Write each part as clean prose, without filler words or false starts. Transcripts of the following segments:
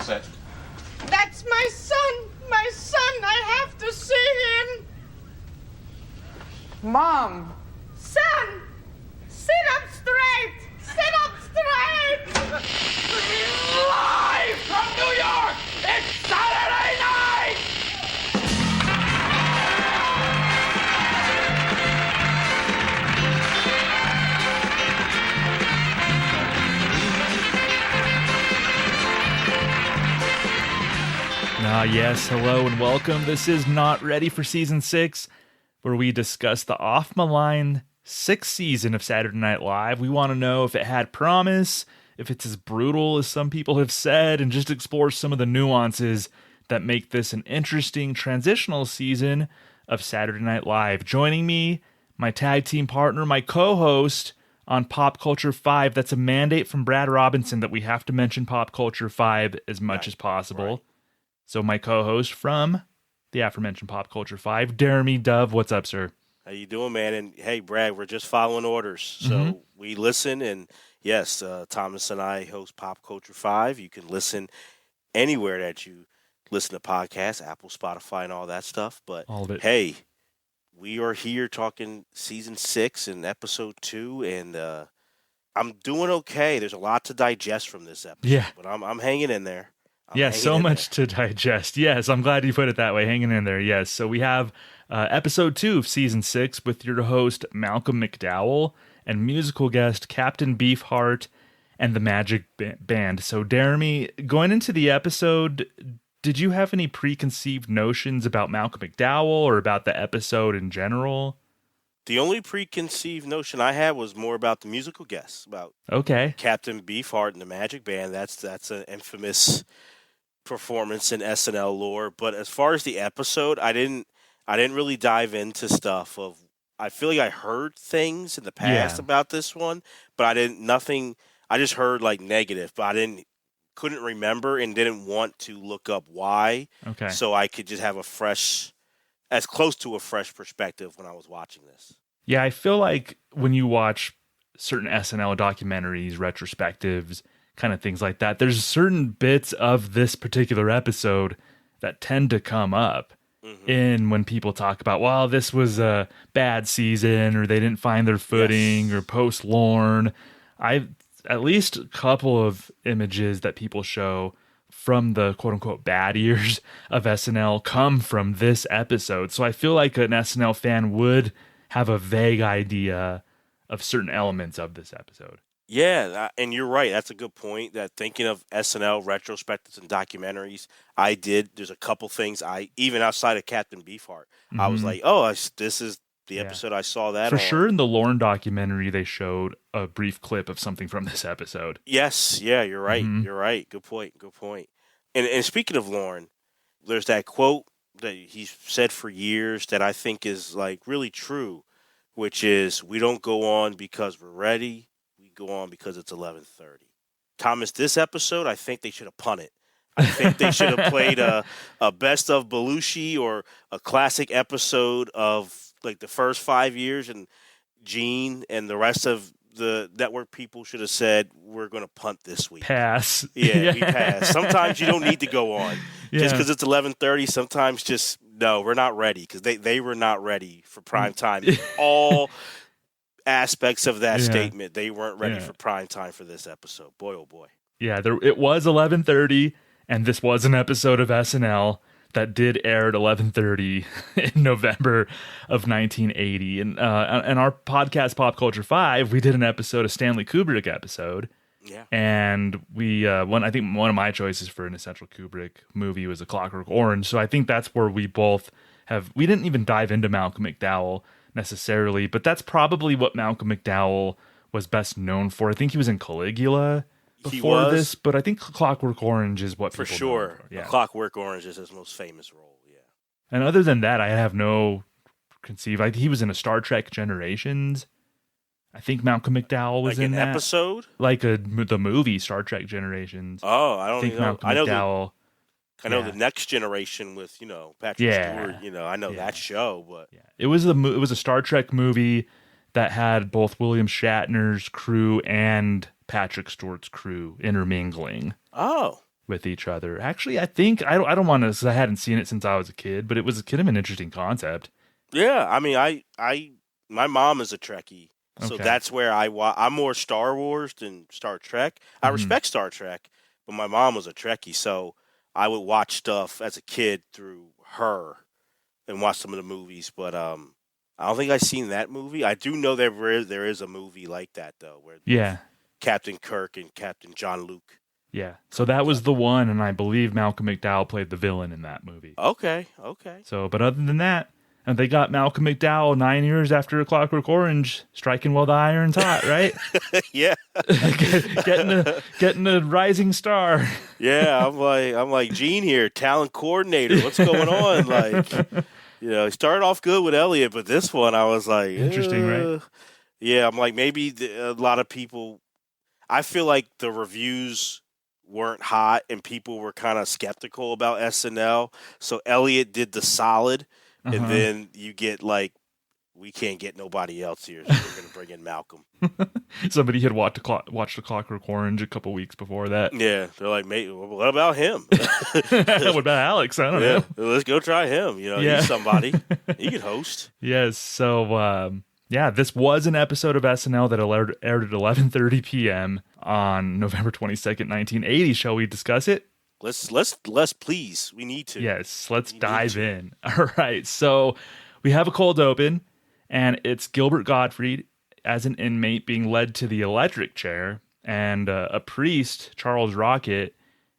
set. That's my son! My son! I have to see him! Mom! Son! Sit up straight! Sit up straight! Live from New York, it's Saturday night! Yes, hello and welcome. This is Not Ready for Season 6, where we discuss the off-the-line 6th season of Saturday Night Live. We want to know if it had promise, if it's as brutal as some people have said, and just explore some of the nuances that make this an interesting transitional season of Saturday Night Live. Joining me, my tag team partner, my co-host on Pop Culture 5. That's a mandate from Brad Robinson that we have to mention Pop Culture 5 as much as possible. Right. So my co-host from the aforementioned Pop Culture 5, Deremy Dove. What's up, sir? How you doing, man? And hey, Brad, we're just following orders. So we listen, and yes, Thomas and I host Pop Culture 5. You can listen anywhere that you listen to podcasts, Apple, Spotify, and all that stuff. But All of it. hey, we are here talking Season 6 and Episode 2, and I'm doing okay. There's a lot to digest from this episode, Yeah. but I'm hanging in there. So much to digest. Yes, I'm glad you put it that way. Hanging in there. Yes. So we have episode 2 of season 6 with your host, Malcolm McDowell, and musical guest, Captain Beefheart, and the Magic Band. So, Deremy, going into the episode, did you have any preconceived notions about Malcolm McDowell or about the episode in general? The only preconceived notion I had was more about the musical guests, about Captain Beefheart and the Magic Band. That's an infamous performance in SNL lore. But as far as the episode, I didn't really dive into stuff of. I feel like I heard things in the past about this one, but I just heard like negative, but couldn't remember and didn't want to look up why. Okay. So I could just have as close to a fresh perspective when I was watching this. Yeah, I feel like when you watch certain SNL documentaries, retrospectives, kind of things like that, there's certain bits of this particular episode that tend to come up in when people talk about, well, this was a bad season, or they didn't find their footing, or post-Lorne. At least a couple of images that people show from the quote-unquote bad years of SNL come from this episode. So I feel like an SNL fan would have a vague idea of certain elements of this episode. Yeah, and you're right. That's a good point. That thinking of SNL retrospectives and documentaries, there's a couple things even outside of Captain Beefheart, I was like, this is the episode I saw that For on. sure, in the Lorne documentary, they showed a brief clip of something from this episode. Yes, yeah, you're right. You're right. Good point. And speaking of Lorne, there's that quote that he's said for years that I think is like really true, which is, we don't go on because we're ready. We go on because it's 11:30. Thomas, this episode, I think they should have punted. I think they should have played a best of Belushi or a classic episode of like the first 5 years, and Gene and the rest of the network people should have said, we're going to punt this week. Pass. Yeah, we pass. Sometimes you don't need to go on. Just because it's 11:30, sometimes just, no, we're not ready, because they were not ready for prime time. All aspects of that statement, they weren't ready for prime time for this episode. Boy, oh boy. Yeah, it was 11:30, and this was an episode of SNL that did air at 11:30 in November of 1980. And our podcast, Pop Culture 5, we did an episode, a Stanley Kubrick episode. Yeah. And I think one of my choices for an essential Kubrick movie was A Clockwork Orange. So I think that's where we both we didn't even dive into Malcolm McDowell necessarily, but that's probably what Malcolm McDowell was best known for. I think he was in Caligula before this, but I think Clockwork Orange is what for people sure. know him for. Yeah. Clockwork Orange is his most famous role. Yeah. And other than that, I have no conceived. He was in a Star Trek Generations. I think Malcolm McDowell was like in an that episode, like the movie Star Trek Generations. Oh, I don't think know. Malcolm McDowell. I know the Next Generation with Patrick Stewart. I know that show, but it was a Star Trek movie that had both William Shatner's crew and Patrick Stewart's crew intermingling. Oh, with each other. Actually, I think I don't want to, because I hadn't seen it since I was a kid, but it was kind of an interesting concept. Yeah, I mean, my mom is a Trekkie, so Okay. that's where I'm more Star Wars than Star Trek. I respect Star Trek, but my mom was a Trekkie, so I would watch stuff as a kid through her and watch some of the movies. But I don't think I've seen that movie. I do know there is a movie like that though, where Yeah. Captain Kirk and Captain John Luke. Yeah. So that was the one, and I believe Malcolm McDowell played the villain in that movie. Okay. So, but other than that, and they got Malcolm McDowell 9 years after A Clockwork Orange, striking while the iron's hot, right? Yeah. getting a rising star. Yeah, I'm like Gene here, talent coordinator. What's going on? Like, he started off good with Elliot, but this one I was like, Interesting, right? Yeah, I'm like maybe a lot of people. I feel like the reviews weren't hot and people were kind of skeptical about SNL. So Elliot did the solid, and then you get like, we can't get nobody else here, so we're going to bring in Malcolm. Somebody had watched The Clockwork Orange a couple weeks before that. Yeah, they're like, mate, what about him? What about Alex? I don't know. Let's go try him. He's somebody. He could host. Yes, so this was an episode of SNL that aired at 11:30 p.m. on November 22nd, 1980. Shall we discuss it? Let's please. We need to. Yes, let's dive in. All right, so we have a cold open, and it's Gilbert Gottfried as an inmate being led to the electric chair, and a priest, Charles Rocket,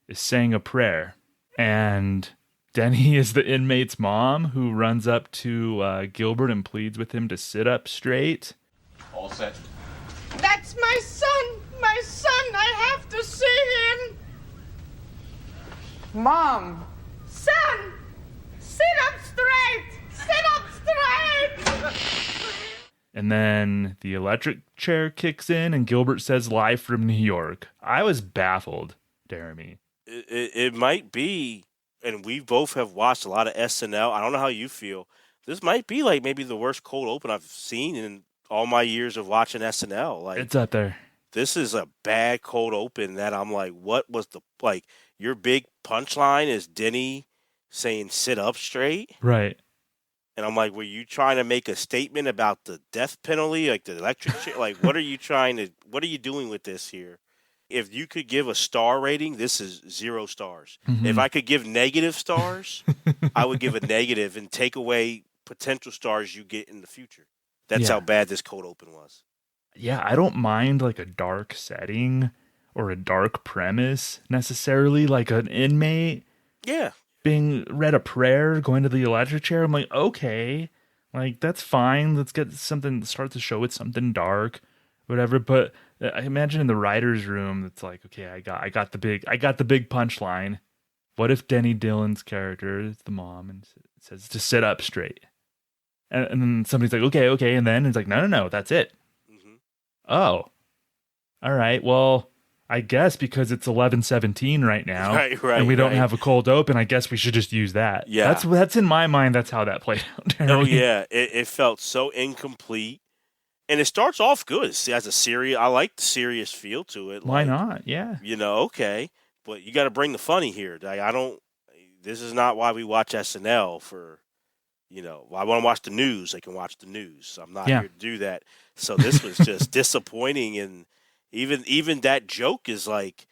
is saying a prayer, and Denny is the inmate's mom, who runs up to Gilbert and pleads with him to sit up straight. All set. That's my son! My son! I have to see him! Mom! Son! Sit up straight! Sit up straight! And then the electric chair kicks in, and Gilbert says, "Live from New York." I was baffled, Deremy. It might be, and we both have watched a lot of SNL. I don't know how you feel. This might be like maybe the worst cold open I've seen in all my years of watching SNL. Like, It's up there. this is a bad cold open that I'm like, what was your big punchline is Denny saying sit up straight? Right. And I'm like, were you trying to make a statement about the death penalty, like the electric chair? Like, what are you doing with this here? If you could give a star rating, this is 0 stars. Mm-hmm. If I could give negative stars, I would give a negative and take away potential stars you get in the future. That's how bad this cold open was. Yeah, I don't mind like a dark setting or a dark premise necessarily, like an inmate. Yeah. Being read a prayer, going to the electric chair. I'm like, okay, like that's fine. Let's get something, start the show with something dark, whatever. But I imagine in the writer's room, it's like, okay, I got the big punchline. What if Denny Dillon's character is the mom and says to sit up straight? And then somebody's like, okay. And then it's like, no, that's it. Mm-hmm. Oh, all right. Well, I guess because it's 11:17 right now, right, and we don't have a cold open, I guess we should just use that. Yeah, that's in my mind. That's how that played out. Oh yeah, it felt so incomplete, and it starts off good. It has a serious. I like the serious feel to it. Why not? Yeah. Okay, but you got to bring the funny here. Like, this is not why we watch SNL for. I want to watch the news. I can watch the news. I'm not here to do that. So this was just disappointing, and even that joke is like,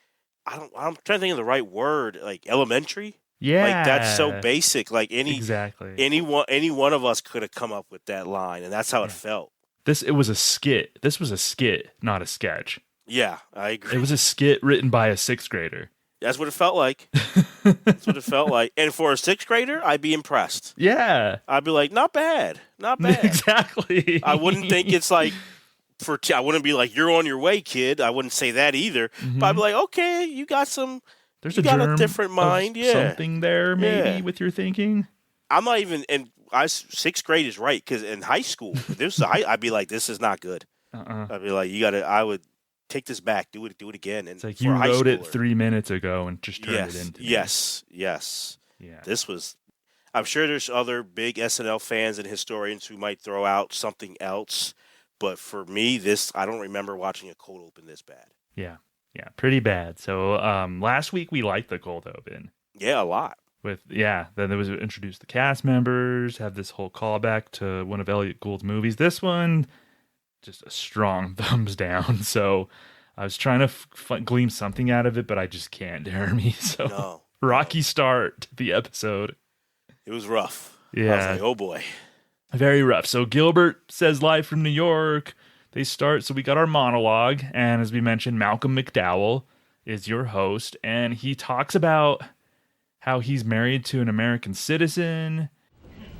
I'm trying to think of the right word, like elementary. Yeah, like that's so basic. Like any one of us could have come up with that line, and that's how it felt. It was a skit. This was a skit, not a sketch. Yeah, I agree. It was a skit written by a 6th grader. That's what it felt like. That's what it felt like. And for a 6th grader, I'd be impressed. Yeah. I'd be like, not bad. Not bad. Exactly. I wouldn't think it's like, I wouldn't be like, you're on your way, kid. I wouldn't say that either. Mm-hmm. But I'd be like, okay, you got a different mind. Something there maybe with your thinking. I'm not even, and 6th grade is right. Because in high school, I'd be like, this is not good. I'd be like, I would take this back, do it again. And it's like you wrote it 3 minutes ago and just turned it into. Yes. Yeah. This was. I'm sure there's other big SNL fans and historians who might throw out something else, but for me, I don't remember watching a cold open this bad. Yeah. Yeah, pretty bad. So last week we liked the cold open. Yeah, a lot. Then there was introduce the cast members, have this whole callback to one of Elliot Gould's movies. This one, just a strong thumbs down. So I was trying to glean something out of it, but I just can't, Jeremy. So No. rocky start to the episode. It was rough. Yeah. I was like, oh boy. Very rough. So Gilbert says live from New York. They start. So we got our monologue. And as we mentioned, Malcolm McDowell is your host. And he talks about how he's married to an American citizen.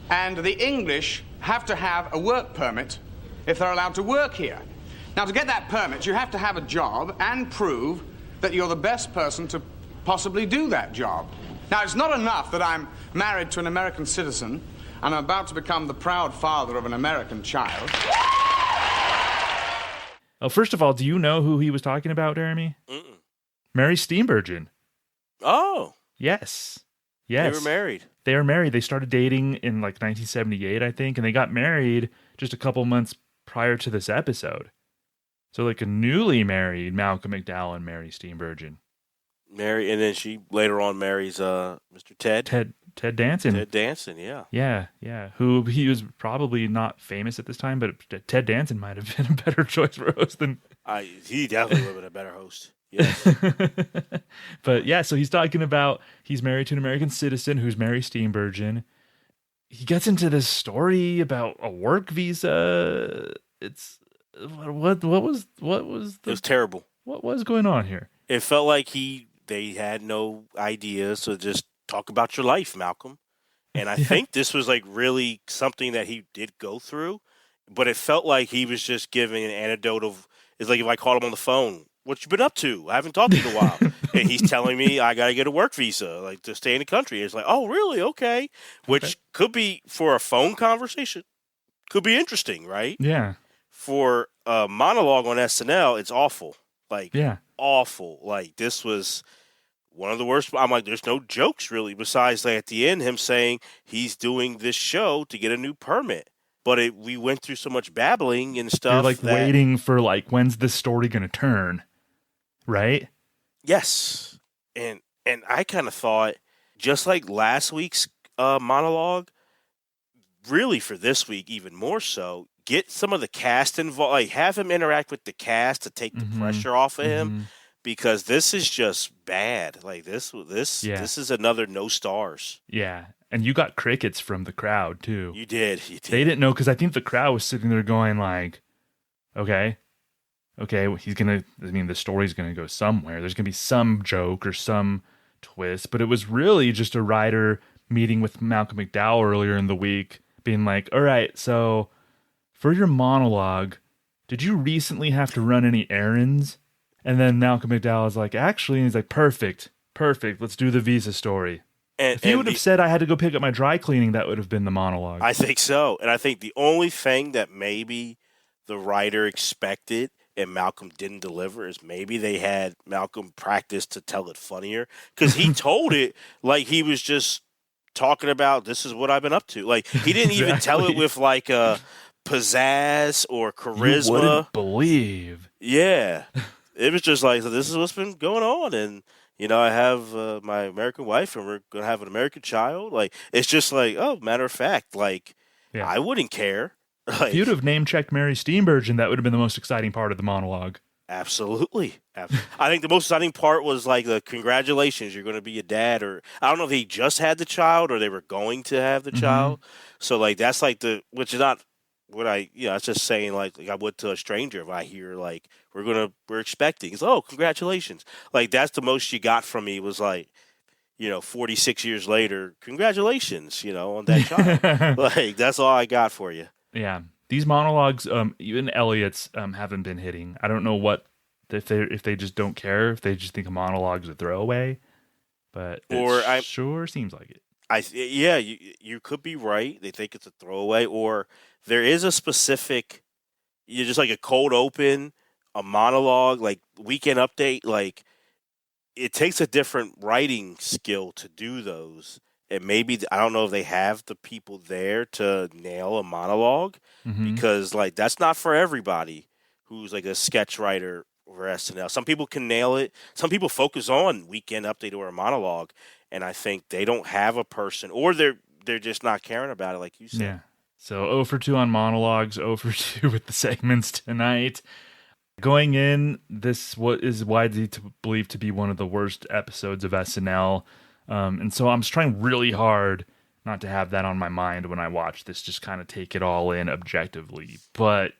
And the English have to have a work permit if they're allowed to work here. Now, to get that permit, you have to have a job and prove that you're the best person to possibly do that job. Now, it's not enough that I'm married to an American citizen and I'm about to become the proud father of an American child. Oh, first of all, do you know who he was talking about, Jeremy? Mm-mm. Mary Steenburgen. Oh. Yes. They were married. They were married. They started dating in like 1978, I think, and they got married just a couple months prior to this episode. So like a newly married Malcolm McDowell and Mary Steenburgen. Mary, and then she later on marries Mr. Ted. Ted Danson. Ted Danson, yeah. Yeah. Who he was probably not famous at this time, but Ted Danson might have been a better choice for host than... He definitely would have been a better host. Yes. But yeah, so he's talking about he's married to an American citizen who's Mary Steenburgen. He gets into this story about a work visa. It's what was It was terrible. What was going on here? It felt like they had no idea, so just talk about your life, Malcolm. And I think this was like really something that he did go through, but it felt like he was just giving an anecdote of, it's like if I called him on the phone, what you been up to? I haven't talked to you in a while. And he's telling me I got to get a work visa, like to stay in the country. It's like, oh, really? Okay. Which could be, for a phone conversation, could be interesting, right? Yeah. For a monologue on SNL, it's awful. Like, awful. Like, this was one of the worst. I'm like, there's no jokes really, besides like at the end, him saying he's doing this show to get a new permit. But we went through so much babbling and stuff. You're like waiting for like, when's this story going to turn? Right? Yes. And I kind of thought, just like last week's monologue, really for this week, even more so, get some of the cast involved, like have him interact with the cast to take the pressure off of him, because this is just bad. Like this is another no stars. Yeah. And you got crickets from the crowd too. You did. They didn't know, because I think the crowd was sitting there going like, okay, the story's gonna go somewhere. There's gonna be some joke or some twist. But it was really just a writer meeting with Malcolm McDowell earlier in the week, being like, all right, so for your monologue, did you recently have to run any errands? And then Malcolm McDowell is like, actually, and he's like, perfect, let's do the visa story. If he would have said I had to go pick up my dry cleaning, that would have been the monologue. I think so. And I think the only thing that maybe the writer expected and Malcolm didn't deliver is maybe they had Malcolm practice to tell it funnier, because he told it like he was just talking about, this is what I've been up to. Like, he didn't even tell it with like a pizzazz or charisma. You wouldn't believe. Yeah. It was just like, so this is what's been going on. And, I have my American wife and we're going to have an American child. Like, it's just like, oh, matter of fact, like, I wouldn't care. Like, if you'd have name-checked Mary Steenburgen, that would have been the most exciting part of the monologue. Absolutely. I think the most exciting part was like the congratulations, you're going to be a dad, or I don't know if he just had the child or they were going to have the child. So like that's like which is not what it's just saying like I would to a stranger if I hear like we're expecting. It's, oh, congratulations. Like that's the most you got from me was like, 46 years later, congratulations, on that child. Like that's all I got for you. Yeah. These monologues, even Elliot's, haven't been hitting. I don't know what if they just don't care, if they just think a monologue is a throwaway, but it sure seems like it. You could be right. They think it's a throwaway, or there is a specific, just like a cold open, a monologue, like weekend update. Like it takes a different writing skill to do those. And maybe, I don't know if they have the people there to nail a monologue, because like that's not for everybody who's like a sketch writer for SNL. Some people can nail it. Some people focus on Weekend Update or a monologue, and I think they don't have a person, or they're just not caring about it, like you said. Yeah. So 0 for 2 on monologues, 0 for 2 with the segments tonight. Going in, this what is widely believed to be one of the worst episodes of SNL. And so I'm trying really hard not to have that on my mind when I watch this, just kind of take it all in objectively. But,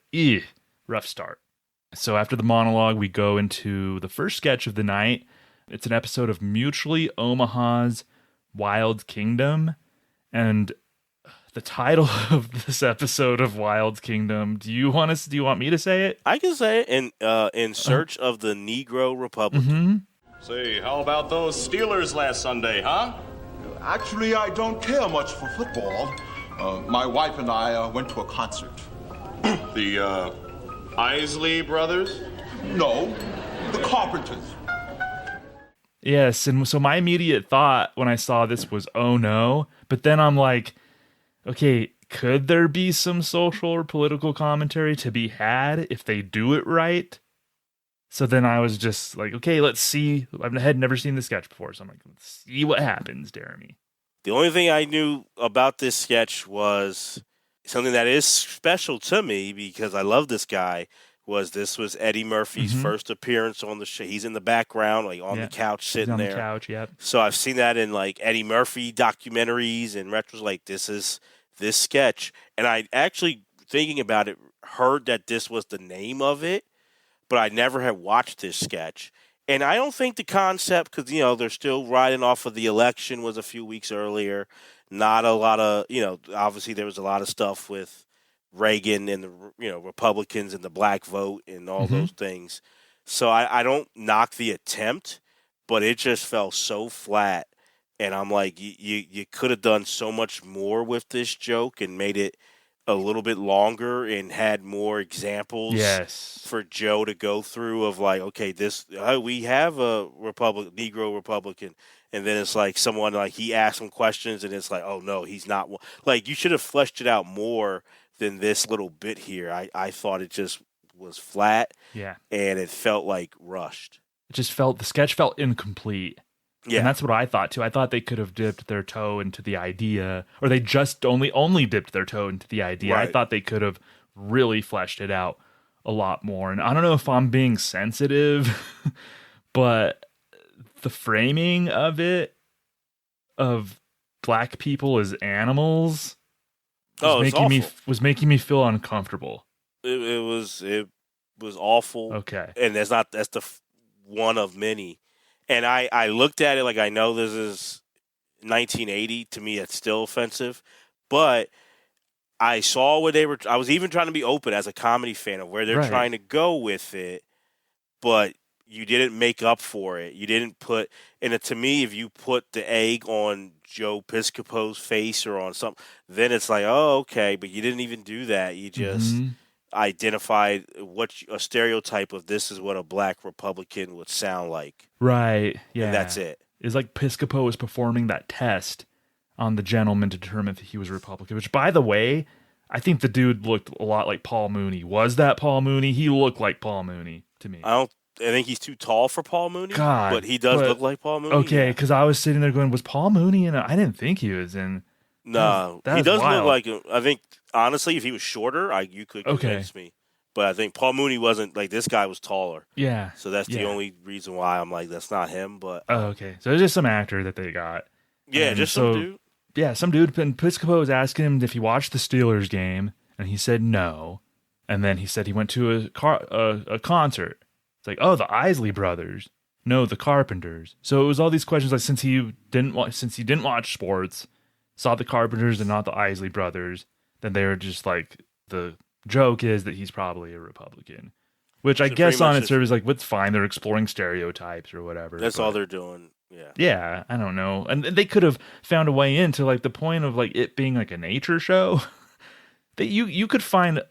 rough start. So after the monologue, we go into the first sketch of the night. It's an episode of Mutually Omaha's Wild Kingdom. And the title of this episode of Wild Kingdom, do you want me to say it? I can say it. In Search of the Negro Republican. Say, how about those Steelers last Sunday, huh? Actually, I don't care much for football. My wife and I went to a concert. The, Isley Brothers? No, the Carpenters. Yes, and so my immediate thought when I saw this was, oh no, but then I'm like, okay, could there be some social or political commentary to be had if they do it right? So then I was just like, okay, let's see. I had never seen the sketch before, so I'm like, let's see what happens, Deremy. The only thing I knew about this sketch was something that is special to me because I love this guy. This was Eddie Murphy's first appearance on the show. He's in the background, like on the couch sitting there. On the couch, yep. So I've seen that in like Eddie Murphy documentaries and retros. Like this is this sketch, and I actually thinking about it heard that this was the name of it, but I never had watched this sketch. And I don't think the concept, because they're still riding off of the election, was a few weeks earlier. Not a lot of obviously there was a lot of stuff with Reagan and the Republicans and the black vote and all those things. So I don't knock the attempt, but it just fell so flat. And I'm like, you could have done so much more with this joke and made it a little bit longer and had more examples for Joe to go through of like, okay, we have a Negro Republican. And then it's like someone like he asks him questions and it's like, oh no, he's not one. Like you should have fleshed it out more than this little bit here. I thought it just was flat. Yeah. And it felt like rushed. The sketch felt incomplete. Yeah. And that's what I thought too. I thought they could have dipped their toe into the idea, or they just only dipped their toe into the idea. Right. I thought they could have really fleshed it out a lot more. And I don't know if I'm being sensitive, but the framing of it, of black people as animals, was making me feel uncomfortable. It was awful. Okay. And that's the one of many. And I looked at it like I know this is 1980. To me, it's still offensive. But I saw where I was even trying to be open as a comedy fan of where they're trying to go with it. But you didn't make up for it. You didn't put, and to me, if you put the egg on Joe Piscopo's face or on something, then it's like, oh, okay. But you didn't even do that. You just identified a stereotype of this is what a black Republican would sound like. Right. Yeah. And that's it. It's like Piscopo was performing that test on the gentleman to determine if he was a Republican, which, by the way, I think the dude looked a lot like Paul Mooney. Was that Paul Mooney? He looked like Paul Mooney to me. I think he's too tall for Paul Mooney, but he does look like Paul Mooney. Okay, because I was sitting there going, was Paul Mooney in I didn't think he was in. No, he does look like him. I think, honestly, if he was shorter, you could convince me. But I think Paul Mooney wasn't, like, this guy was taller. Yeah. So that's the only reason why I'm like, that's not him. But okay. So it's just some actor that they got. Yeah, just some dude. Yeah, some dude. And Piscopo was asking him if he watched the Steelers game, and he said no. And then he said he went to a concert. It's like, oh, the Isley Brothers. No, the Carpenters. So it was all these questions like since he didn't watch sports, saw the Carpenters and not the Isley Brothers, then they were just like, the joke is that he's probably a Republican. Which I guess on its surface, like, what's fine. They're exploring stereotypes or whatever. That's all they're doing. Yeah. Yeah, I don't know. And they could have found a way into like the point of like it being like a nature show. That you could find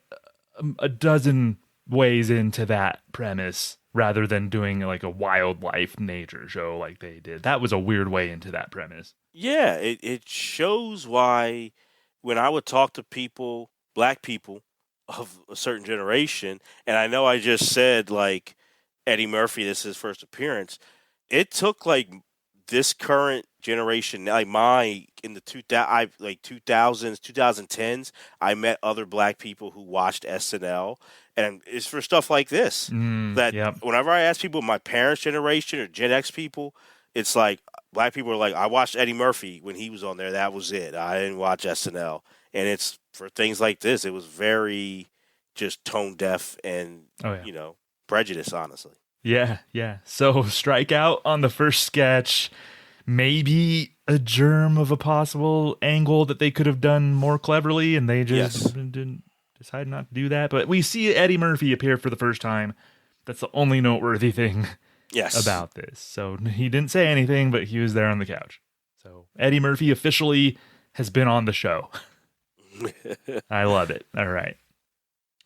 a dozen ways into that premise rather than doing like a wildlife nature show like they did. That was a weird way into that premise. Yeah, it shows why when I would talk to people, black people of a certain generation, and I know I just said like Eddie Murphy, this is his first appearance. It took like this current generation, like in the 2000s, 2010s, I met other black people who watched SNL, and it's for stuff like this. Whenever I ask people, my parents' generation or Gen X people, it's like black people are like, I watched Eddie Murphy when he was on there. That was it. I didn't watch SNL, and it's for things like this. It was very just tone deaf and prejudice, honestly. Yeah. So strike out on the first sketch, maybe a germ of a possible angle that they could have done more cleverly, and they just didn't decide not to do that. But we see Eddie Murphy appear for the first time. That's the only noteworthy thing about this. So he didn't say anything, but he was there on the couch. So Eddie Murphy officially has been on the show. I love it. All right.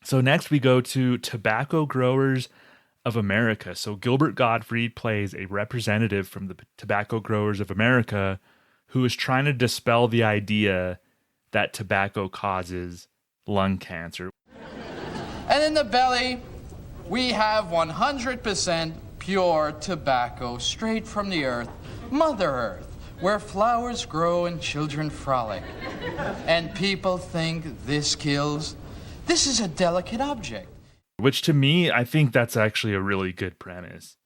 So next we go to Tobacco Growers of America. So Gilbert Gottfried plays a representative from the Tobacco Growers of America who is trying to dispel the idea that tobacco causes lung cancer. And in the belly, we have 100% pure tobacco straight from the earth, Mother Earth, where flowers grow and children frolic. And people think this kills. This is a delicate object. Which to me, I think that's actually a really good premise.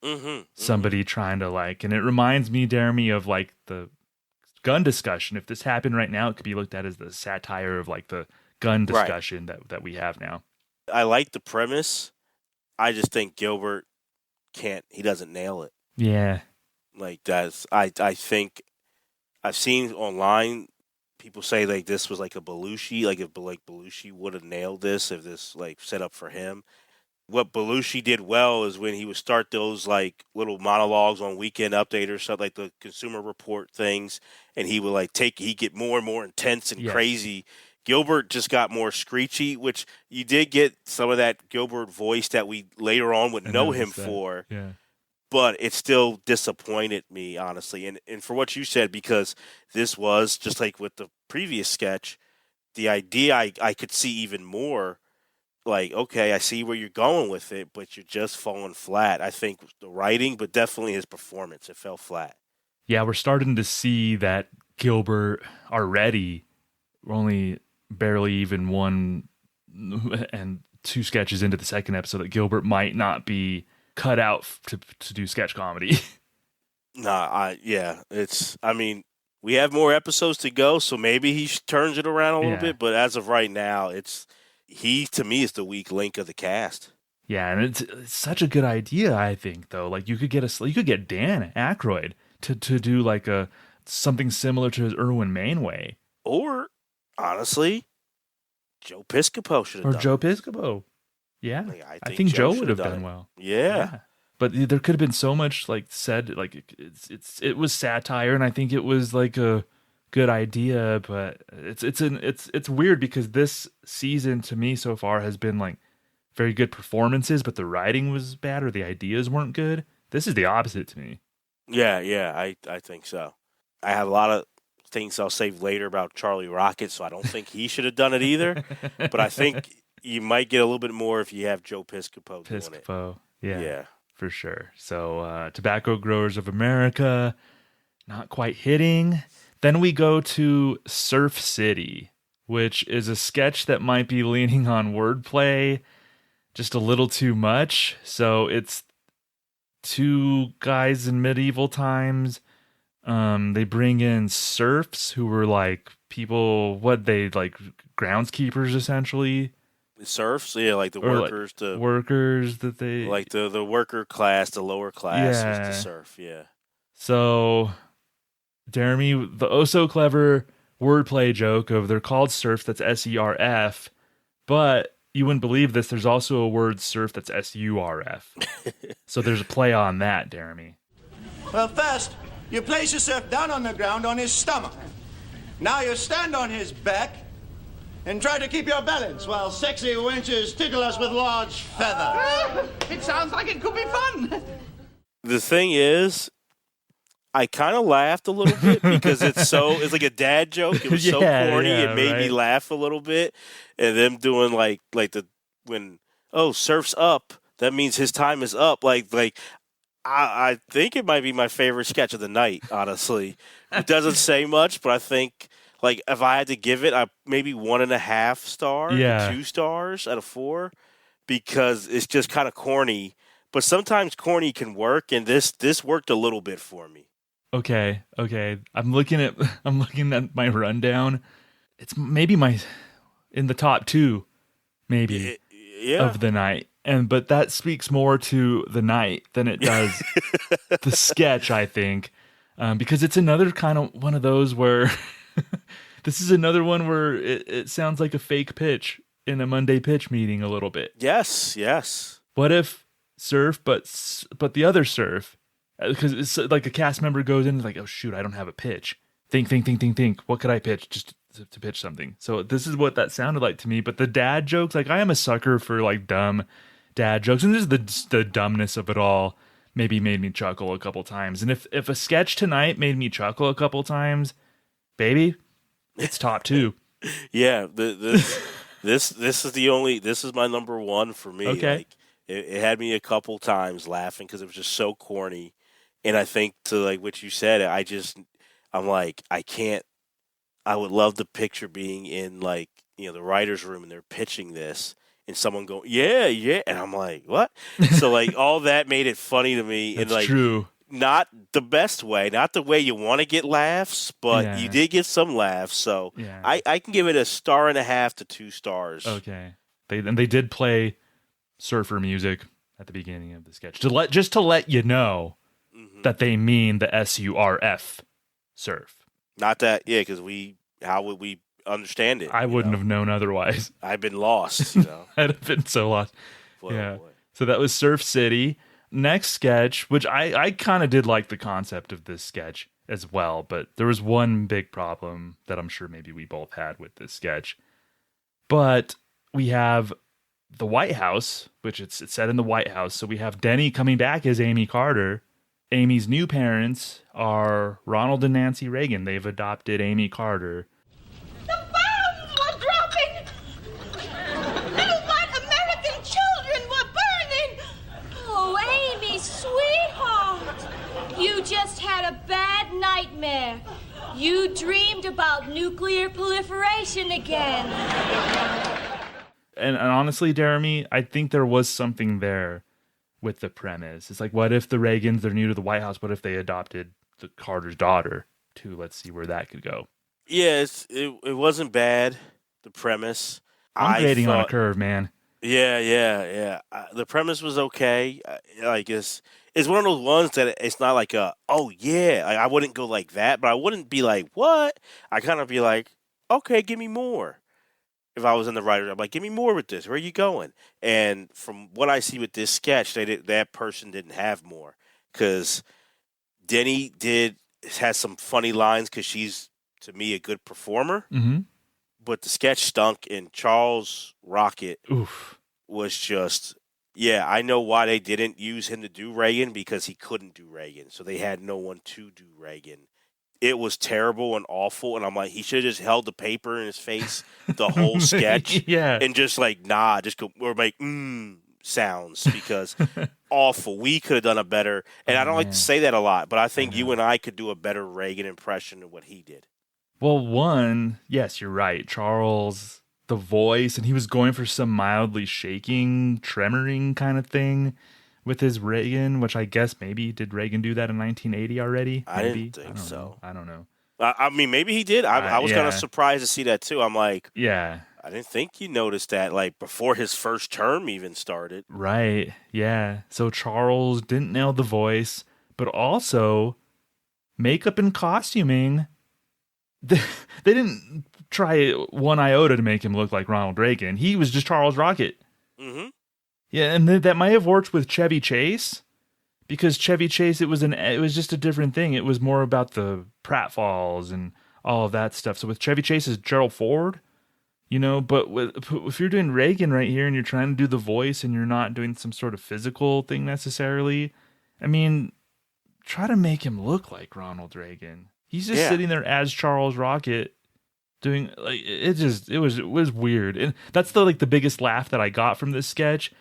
Somebody trying to and it reminds me, Deremy, of like the gun discussion. If this happened right now, it could be looked at as the satire of like the gun discussion that we have now. I like the premise. I just think Gilbert he doesn't nail it. Yeah. Like I think I've seen online people say like this was like a Belushi, like if Belushi would have nailed this if this like set up for him. What Belushi did well is when he would start those like little monologues on Weekend Update or something like the Consumer Report things, and he would he'd get more and more intense and crazy. Gilbert just got more screechy, which you did get some of that Gilbert voice that we later on would know him for. Yeah. But it still disappointed me, honestly. And for what you said, because this was, just like with the previous sketch, the idea I could see even more, like, okay, I see where you're going with it, but you're just falling flat. I think the writing, but definitely his performance, it fell flat. Yeah, we're starting to see that Gilbert already, we're only barely even one and two sketches into the second episode, that Gilbert might not be cut out to do sketch comedy. We have more episodes to go, so maybe he turns it around a little bit, but as of right now, he to me is the weak link of the cast. Yeah, and it's such a good idea, I think, though. Like you could get Dan Aykroyd to do like something similar to his Irwin Mainway. Or honestly, Joe Piscopo should have done Joe Piscopo. Yeah, I think Joe would have done well. Yeah. But there could have been so much said, it was satire, and I think it was like a good idea. But it's weird because this season to me so far has been like very good performances, but the writing was bad or the ideas weren't good. This is the opposite to me. Yeah, I think so. I have a lot of things I'll save later about Charlie Rocket, so I don't think he should have done it either. But I think you might get a little bit more if you have Joe Piscopo doing it. Yeah, for sure. So Tobacco Growers of America, not quite hitting. Then we go to Surf City, which is a sketch that might be leaning on wordplay just a little too much. So it's two guys in medieval times. They bring in serfs who were like people, groundskeepers essentially. Serfs, yeah, like the workers, workers that they like the worker class, the lower class was the serf, yeah. So, Deremy, the oh so clever wordplay joke of they're called serfs, that's SERF, but you wouldn't believe this. There's also a word surf that's SURF. So there's a play on that, Deremy. Well, first, you place yourself down on the ground on his stomach. Now you stand on his back and try to keep your balance while sexy wenches tickle us with large feathers. It sounds like it could be fun. The thing is, I kind of laughed a little bit because it's like a dad joke. It was so corny. It made me laugh a little bit. And them doing when surf's up, that means his time is up. I think it might be my favorite sketch of the night, honestly. It doesn't say much, but I think, like, if I had to give it, maybe 1.5 stars, 2 stars out of 4, because it's just kind of corny. But sometimes corny can work, and this worked a little bit for me. Okay. I'm looking at my rundown. It's maybe in the top 2, maybe of the night. But that speaks more to the night than it does the sketch, I think, because it's another kind of one of those where this is another one where it sounds like a fake pitch in a Monday pitch meeting a little bit. Yes. What if surf, but the other surf? Because it's like a cast member goes in and is like, oh shoot, I don't have a pitch. Think. What could I pitch just to pitch something? So this is what that sounded like to me. But the dad jokes, like I am a sucker for like dumb dad jokes, and just the dumbness of it all maybe made me chuckle a couple times. And if a sketch tonight made me chuckle a couple times, baby, it's top 2. Yeah, this is my number 1 for me. Okay. Like, it had me a couple times laughing because it was just so corny. And I think, to like what you said, I'm like, I would love to picture being in, like, the writer's room and they're pitching this and someone go, yeah. And I'm like, what? So, like, all that made it funny to me. That's and, like, true. Not the best way, not the way you want to get laughs, but you did get some laughs. So I can give it 1.5 to 2 stars. Okay. They did play surfer music at the beginning of the sketch to let you know that they mean the SURF surf. Not that, because how would we understand it? I wouldn't have known otherwise. I've been lost, I'd have been so lost. Boy, yeah. oh boy. So that was Surf City. Next sketch, which I kind of did like the concept of this sketch as well, but there was one big problem that I'm sure maybe we both had with this sketch. But we have the White House, which it's set in the White House. So we have Denny coming back as Amy Carter. Amy's new parents are Ronald and Nancy Reagan. They've adopted Amy Carter. The bombs were dropping! Little white American children were burning! Oh, Amy, sweetheart! You just had a bad nightmare. You dreamed about nuclear proliferation again. And honestly, Deremy, I think there was something there with the premise. It's like, what if the Reagans, they're new to the White House, what if they adopted the Carter's daughter too? Let's see where that could go. Yeah, it wasn't bad, the premise. I'm grading on a curve, man. Yeah. The premise was okay. It's one of those ones that it's not like I wouldn't go like that, but I wouldn't be like, what? I kind of be like, okay, give me more. If I was in the writer, I'm like, give me more with this. Where are you going? And from what I see with this sketch, that person didn't have more. Because Denny has some funny lines because she's, to me, a good performer. Mm-hmm. But the sketch stunk, and Charles Rocket was just, I know why they didn't use him to do Reagan, because he couldn't do Reagan. So they had no one to do Reagan. It was terrible and awful, and I'm like, he should have just held the paper in his face the whole sketch, and just like just go or make sounds, because awful. We could have done a better, and I don't like to say that a lot, but I think you and I could do a better Reagan impression than what he did. Well, one, yes, you're right, Charles, the voice, and he was going for some mildly shaking, tremoring kind of thing with his Reagan, which I guess maybe, did Reagan do that in 1980 already? I maybe? didn't think so. I don't know. I mean, maybe he did. I was kind of surprised to see that too. I'm like, I didn't think you noticed that, like, before his first term even started. Right, yeah. So Charles didn't nail the voice, but also makeup and costuming. They didn't try one iota to make him look like Ronald Reagan. He was just Charles Rocket. Mm-hmm. Yeah, and that might have worked with Chevy Chase, because Chevy Chase, it was just a different thing. It was more about the pratfalls and all of that stuff. So with Chevy Chase is Gerald Ford, but if you're doing Reagan right here and you're trying to do the voice and you're not doing some sort of physical thing necessarily, I mean, try to make him look like Ronald Reagan. He's just sitting there as Charles Rocket doing, like, it was weird. And that's the biggest laugh that I got from this sketch.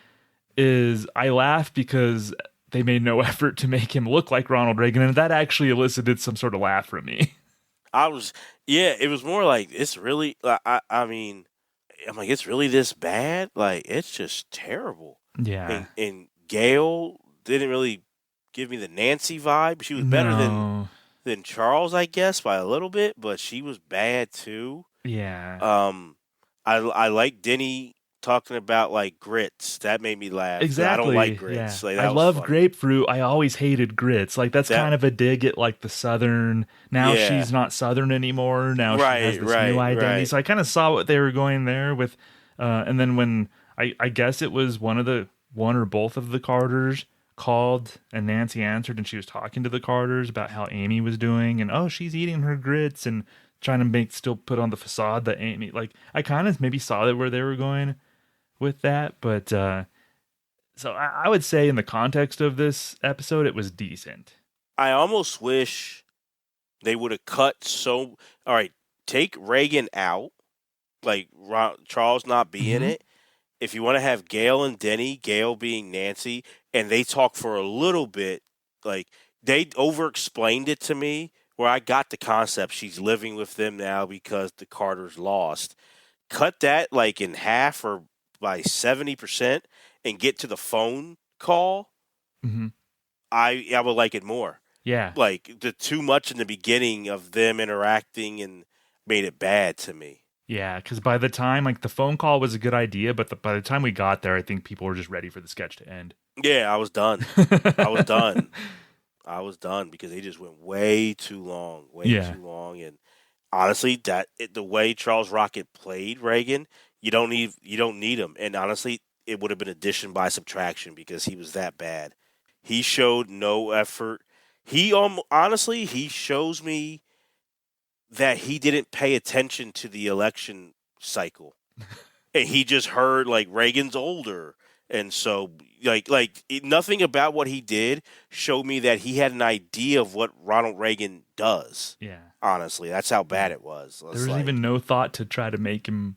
is I laugh because they made no effort to make him look like Ronald Reagan, and that actually elicited some sort of laugh from me. It was more like, it's really, I mean, I'm like, it's really this bad? Like, it's just terrible. Yeah. And Gail didn't really give me the Nancy vibe. She was better than Charles, I guess, by a little bit, but she was bad too. Yeah. I like Denny talking about like grits. That made me laugh. Exactly. I don't like grits. Yeah. Like, I love grapefruit. I always hated grits. Like that's kind of a dig at like the Southern. Now she's not Southern anymore. Now she has this new identity. So I kind of saw what they were going there with. And then when I guess it was one or both of the Carters called and Nancy answered and she was talking to the Carters about how Amy was doing and she's eating her grits and trying to still put on the facade that Amy, like I kind of maybe saw that where they were going with that, but so I would say in the context of this episode, it was decent. I almost wish they would have cut all right, take Reagan out, like Charles not being it. If you want to have Gail and Denny, Gail being Nancy, and they talk for a little bit, like they over-explained it to me where I got the concept she's living with them now because the Carters lost. Cut that like in half or by 70% and get to the phone call, I would like it more. Yeah. Like the too much in the beginning of them interacting and made it bad to me. Yeah, because by the time like the phone call was a good idea, but by the time we got there, I think people were just ready for the sketch to end. Yeah, I was done. I was done because they just went way too long, too long. And honestly, the way Charles Rocket played Reagan, you don't need him. And honestly, it would have been addition by subtraction because he was that bad. He showed no effort. He honestly, he shows me that he didn't pay attention to the election cycle. And he just heard like Reagan's older. And so nothing about what he did showed me that he had an idea of what Ronald Reagan does. Yeah. Honestly, that's how bad it was. There was even no thought to try to make him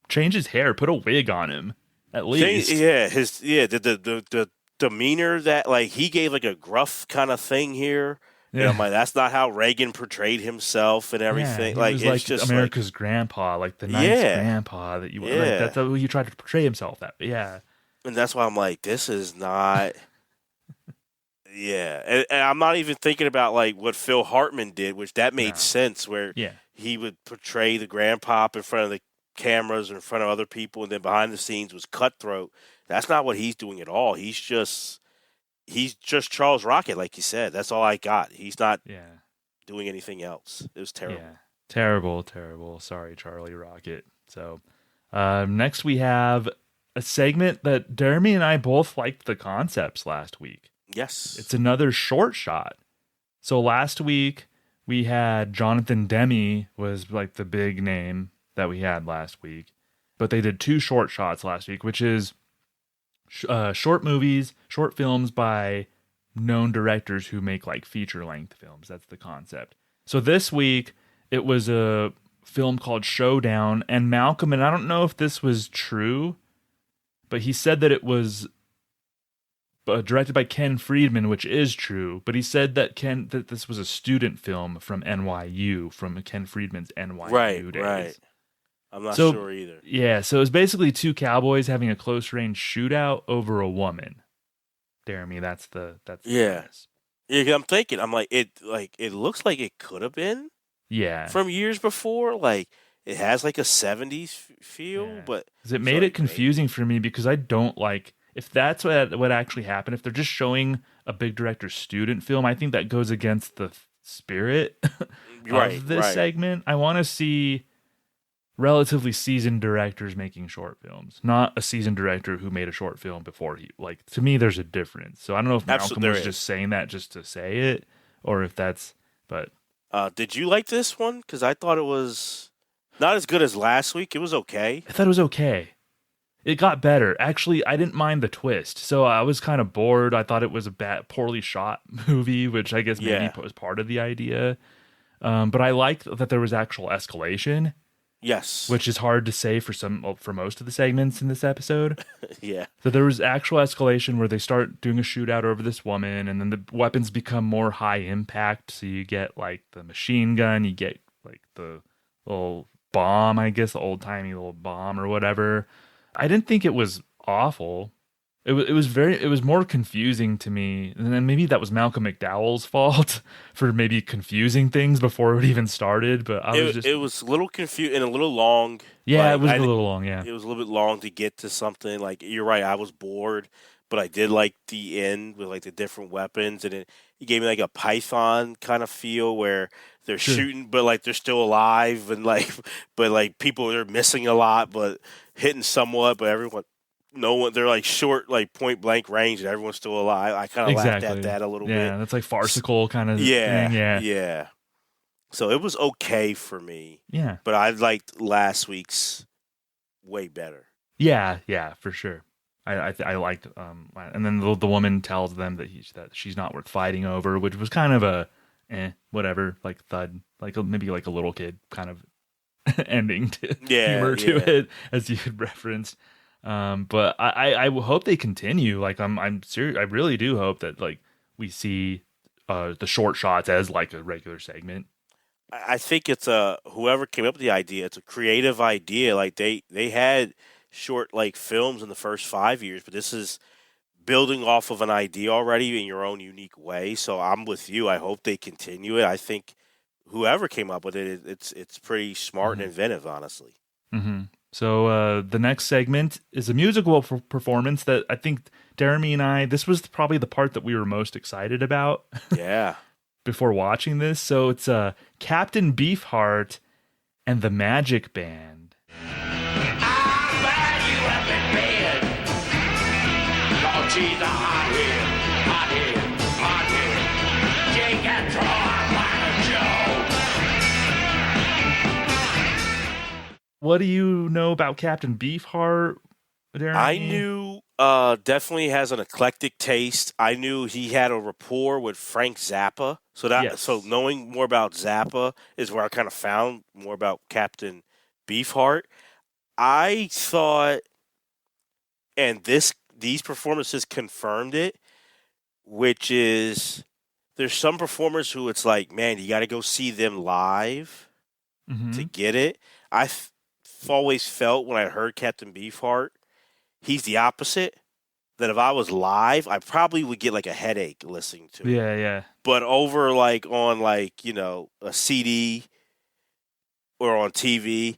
change his hair, put a wig on him at least. The demeanor that like he gave like a gruff kind of thing here. Yeah. You know, I'm like, that's not how Reagan portrayed himself and everything. Yeah, like was it's like just America's grandpa, like the nice grandpa that you like, that's how he tried to portray himself. And that's why I'm like, this is not. And I'm not even thinking about like what Phil Hartman did, which that made sense, where he would portray the grandpa in front of the cameras or in front of other people, and then behind the scenes was cutthroat. That's not what he's doing at all. He's just Charles Rocket, like you said. That's all I got. He's not doing anything else. It was terrible. Yeah. Terrible. Sorry, Charlie Rocket. So next we have a segment that Deremy and I both liked the concepts last week. Yes. It's another short shot. So last week we had Jonathan Demme was like the big name that we had last week. But they did 2 short shots last week, which is short movies, short films by known directors who make like feature-length films. That's the concept. So this week it was a film called Showdown, and Malcolm, and I don't know if this was true, but he said that it was directed by Ken Friedman, which is true, but he said that this was a student film from NYU, from Ken Friedman's NYU days. Right. I'm not sure either. Yeah, so it was basically 2 cowboys having a close-range shootout over a woman. Deremy, that's the premise. Yeah, I'm thinking, it looks like it could have been from years before. Like, it has like a 70s feel, but... It made it confusing for me because I don't like... If that's what actually happened, if they're just showing a big director's student film, I think that goes against the spirit of this segment. I want to see relatively seasoned directors making short films, not a seasoned director who made a short film before to me, there's a difference. So I don't know if Malcolm was just saying that just to say it, or if that's, but. Did you like this one? Because I thought it was not as good as last week. It was okay. I thought it was okay. It got better. Actually, I didn't mind the twist. So I was kind of bored. I thought it was a poorly shot movie, which I guess maybe was part of the idea. But I liked that there was actual escalation. Yes. which is hard to say for most of the segments in this episode. Yeah. So there was actual escalation where they start doing a shootout over this woman, and then the weapons become more high impact. So you get like the machine gun, you get like the little bomb, I guess, the old timey little bomb or whatever. I didn't think it was awful. It was more confusing to me, and then maybe that was Malcolm McDowell's fault for maybe confusing things before it even started. But it was a little confused and a little long. Yeah, like, it was a little long. Yeah, it was a little bit long to get to something. Like you're right, I was bored, but I did like the end with like the different weapons, and it gave me like a Python kind of feel where they're shooting, but like they're still alive, and like but like people are missing a lot, but hitting somewhat, but everyone. No one, they're like short, like point blank range, and everyone's still alive. I kind of laughed at that a little bit. Yeah, that's like farcical kind of thing. Yeah. So it was okay for me. Yeah. But I liked last week's way better. Yeah, for sure. I liked, and then the woman tells them that she's not worth fighting over, which was kind of a, whatever, like thud, like maybe like a little kid kind of ending to humor to it, as you had referenced. But I hope they continue. Like I'm serious. I really do hope that like we see the short shots as like a regular segment. I think it's whoever came up with the idea. It's a creative idea. Like they had short like films in the first 5 years, but this is building off of an idea already in your own unique way. So I'm with you. I hope they continue it. I think whoever came up with it, it's pretty smart and inventive, honestly. Mm-hmm. So the next segment is a musical performance that I think Deremy and I, this was probably the part that we were most excited about. Yeah. Before watching this. So it's Captain Beefheart and the Magic Band. I'll buy you up in bed. 'Cause she's a hothead. She can throw a Joe. What do you know about Captain Beefheart, Deremy? I knew definitely has an eclectic taste. I knew he had a rapport with Frank Zappa. So knowing more about Zappa is where I kind of found more about Captain Beefheart. I thought, and these performances confirmed it, which is there's some performers who it's like, man, you got to go see them live to get it. I've always felt when I heard Captain Beefheart, he's the opposite. That if I was live, I probably would get like a headache listening to it. Yeah. But over like on like, a CD or on TV,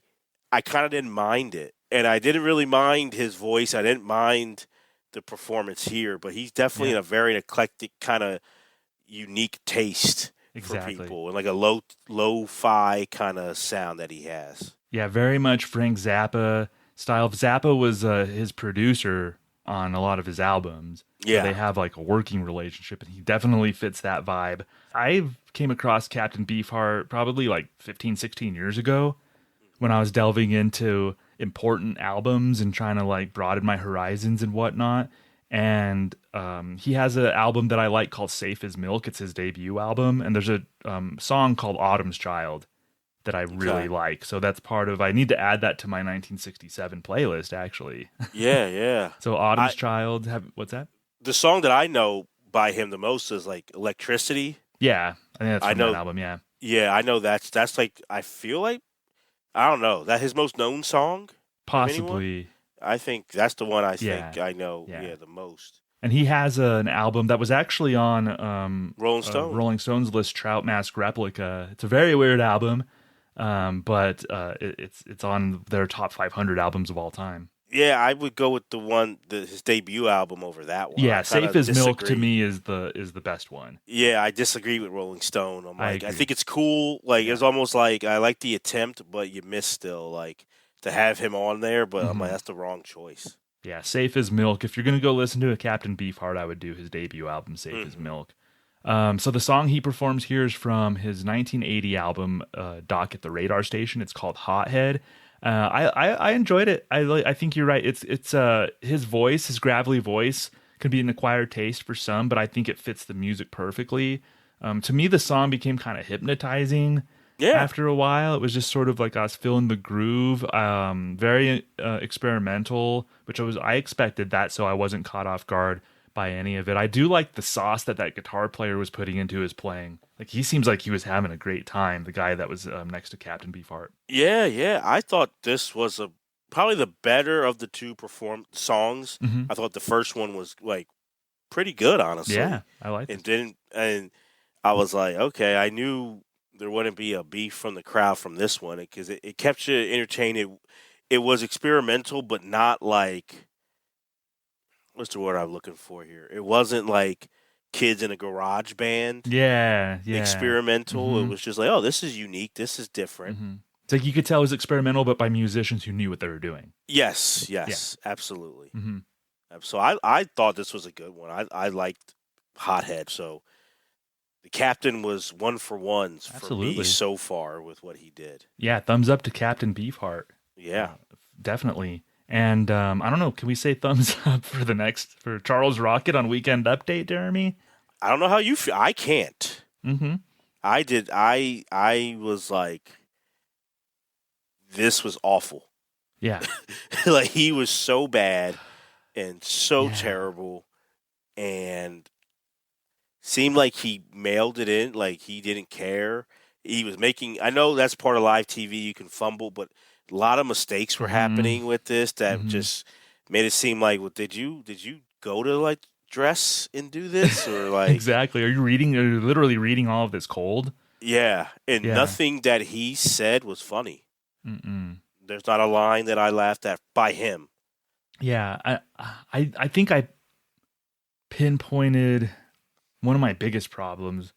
I kind of didn't mind it. And I didn't really mind his voice. I didn't mind the performance here, but he's definitely in a very eclectic kind of unique taste for people and like a lo-fi kind of sound that he has. Yeah, very much Frank Zappa style. Zappa was his producer on a lot of his albums. Yeah. So they have like a working relationship, and he definitely fits that vibe. I came across Captain Beefheart probably like 15, 16 years ago when I was delving into important albums and trying to like broaden my horizons and whatnot. And he has an album that I like called Safe as Milk. It's his debut album. And there's a song called Autumn's Child that I really like. So that's part of, I need to add that to my 1967 playlist, actually. Yeah. So Autumn's Child, what's that? The song that I know by him the most is like Electricity. Yeah, I think that's from that album, yeah. Yeah, I know that's like, I feel like, I don't know, that his most known song? Possibly. I think that's the one I think I know the most. And he has an album that was actually on Rolling Stone's list, Trout Mask Replica. It's a very weird album, but it's on their top 500 albums of all time. Yeah, I would go with his debut album over that one. Yeah, Safe as Milk to me is the best one. Yeah, I disagree with Rolling Stone. I think it's cool. Like it's almost like I like the attempt, but you miss still like to have him on there. But I'm like, that's the wrong choice. Yeah, Safe as Milk. If you're gonna go listen to a Captain Beefheart, I would do his debut album, Safe as Milk. So the song he performs here is from his 1980 album, Dock at the Radar Station. It's called Hothead. I enjoyed it. I think you're right. It's his voice, his gravelly voice, can be an acquired taste for some, but I think it fits the music perfectly. To me, the song became kind of hypnotizing. Yeah. After a while, it was just sort of like us feeling the groove. Very experimental, which I expected that, so I wasn't caught off guard by any of it. I do like the sauce that guitar player was putting into his playing. Like, he seems like he was having a great time, the guy that was next to Captain Beefheart. Yeah. I thought this was probably the better of the two songs. Mm-hmm. I thought the first one was like pretty good, honestly. Yeah, I like it. And I was like, okay, I knew there wouldn't be a beef from the crowd from this one because it kept you entertained. It was experimental, but not like, what's the word I'm looking for here? It wasn't like kids in a garage band. Yeah. Experimental. Mm-hmm. It was just like, oh, this is unique. This is different. Mm-hmm. It's like you could tell it was experimental, but by musicians who knew what they were doing. Yes, absolutely. Mm-hmm. So I thought this was a good one. I liked Hothead. So the captain was 1 for 1s for me so far with what he did. Yeah, thumbs up to Captain Beefheart. Yeah, definitely. And I don't know, can we say thumbs up for Charles Rocket on Weekend Update, Deremy? I don't know how you feel. I can't. Mm-hmm. I did. I was like, this was awful. Yeah. Like, he was so bad and so terrible, and seemed like he mailed it in, like he didn't care. He was making, I know that's part of live TV, you can fumble, but a lot of mistakes were happening with this that just made it seem like, well, did you go to like dress and do this, or like exactly? Are you literally reading all of this cold? Yeah, and nothing that he said was funny. Mm-mm. There's not a line that I laughed at by him. Yeah, I think I pinpointed one of my biggest problems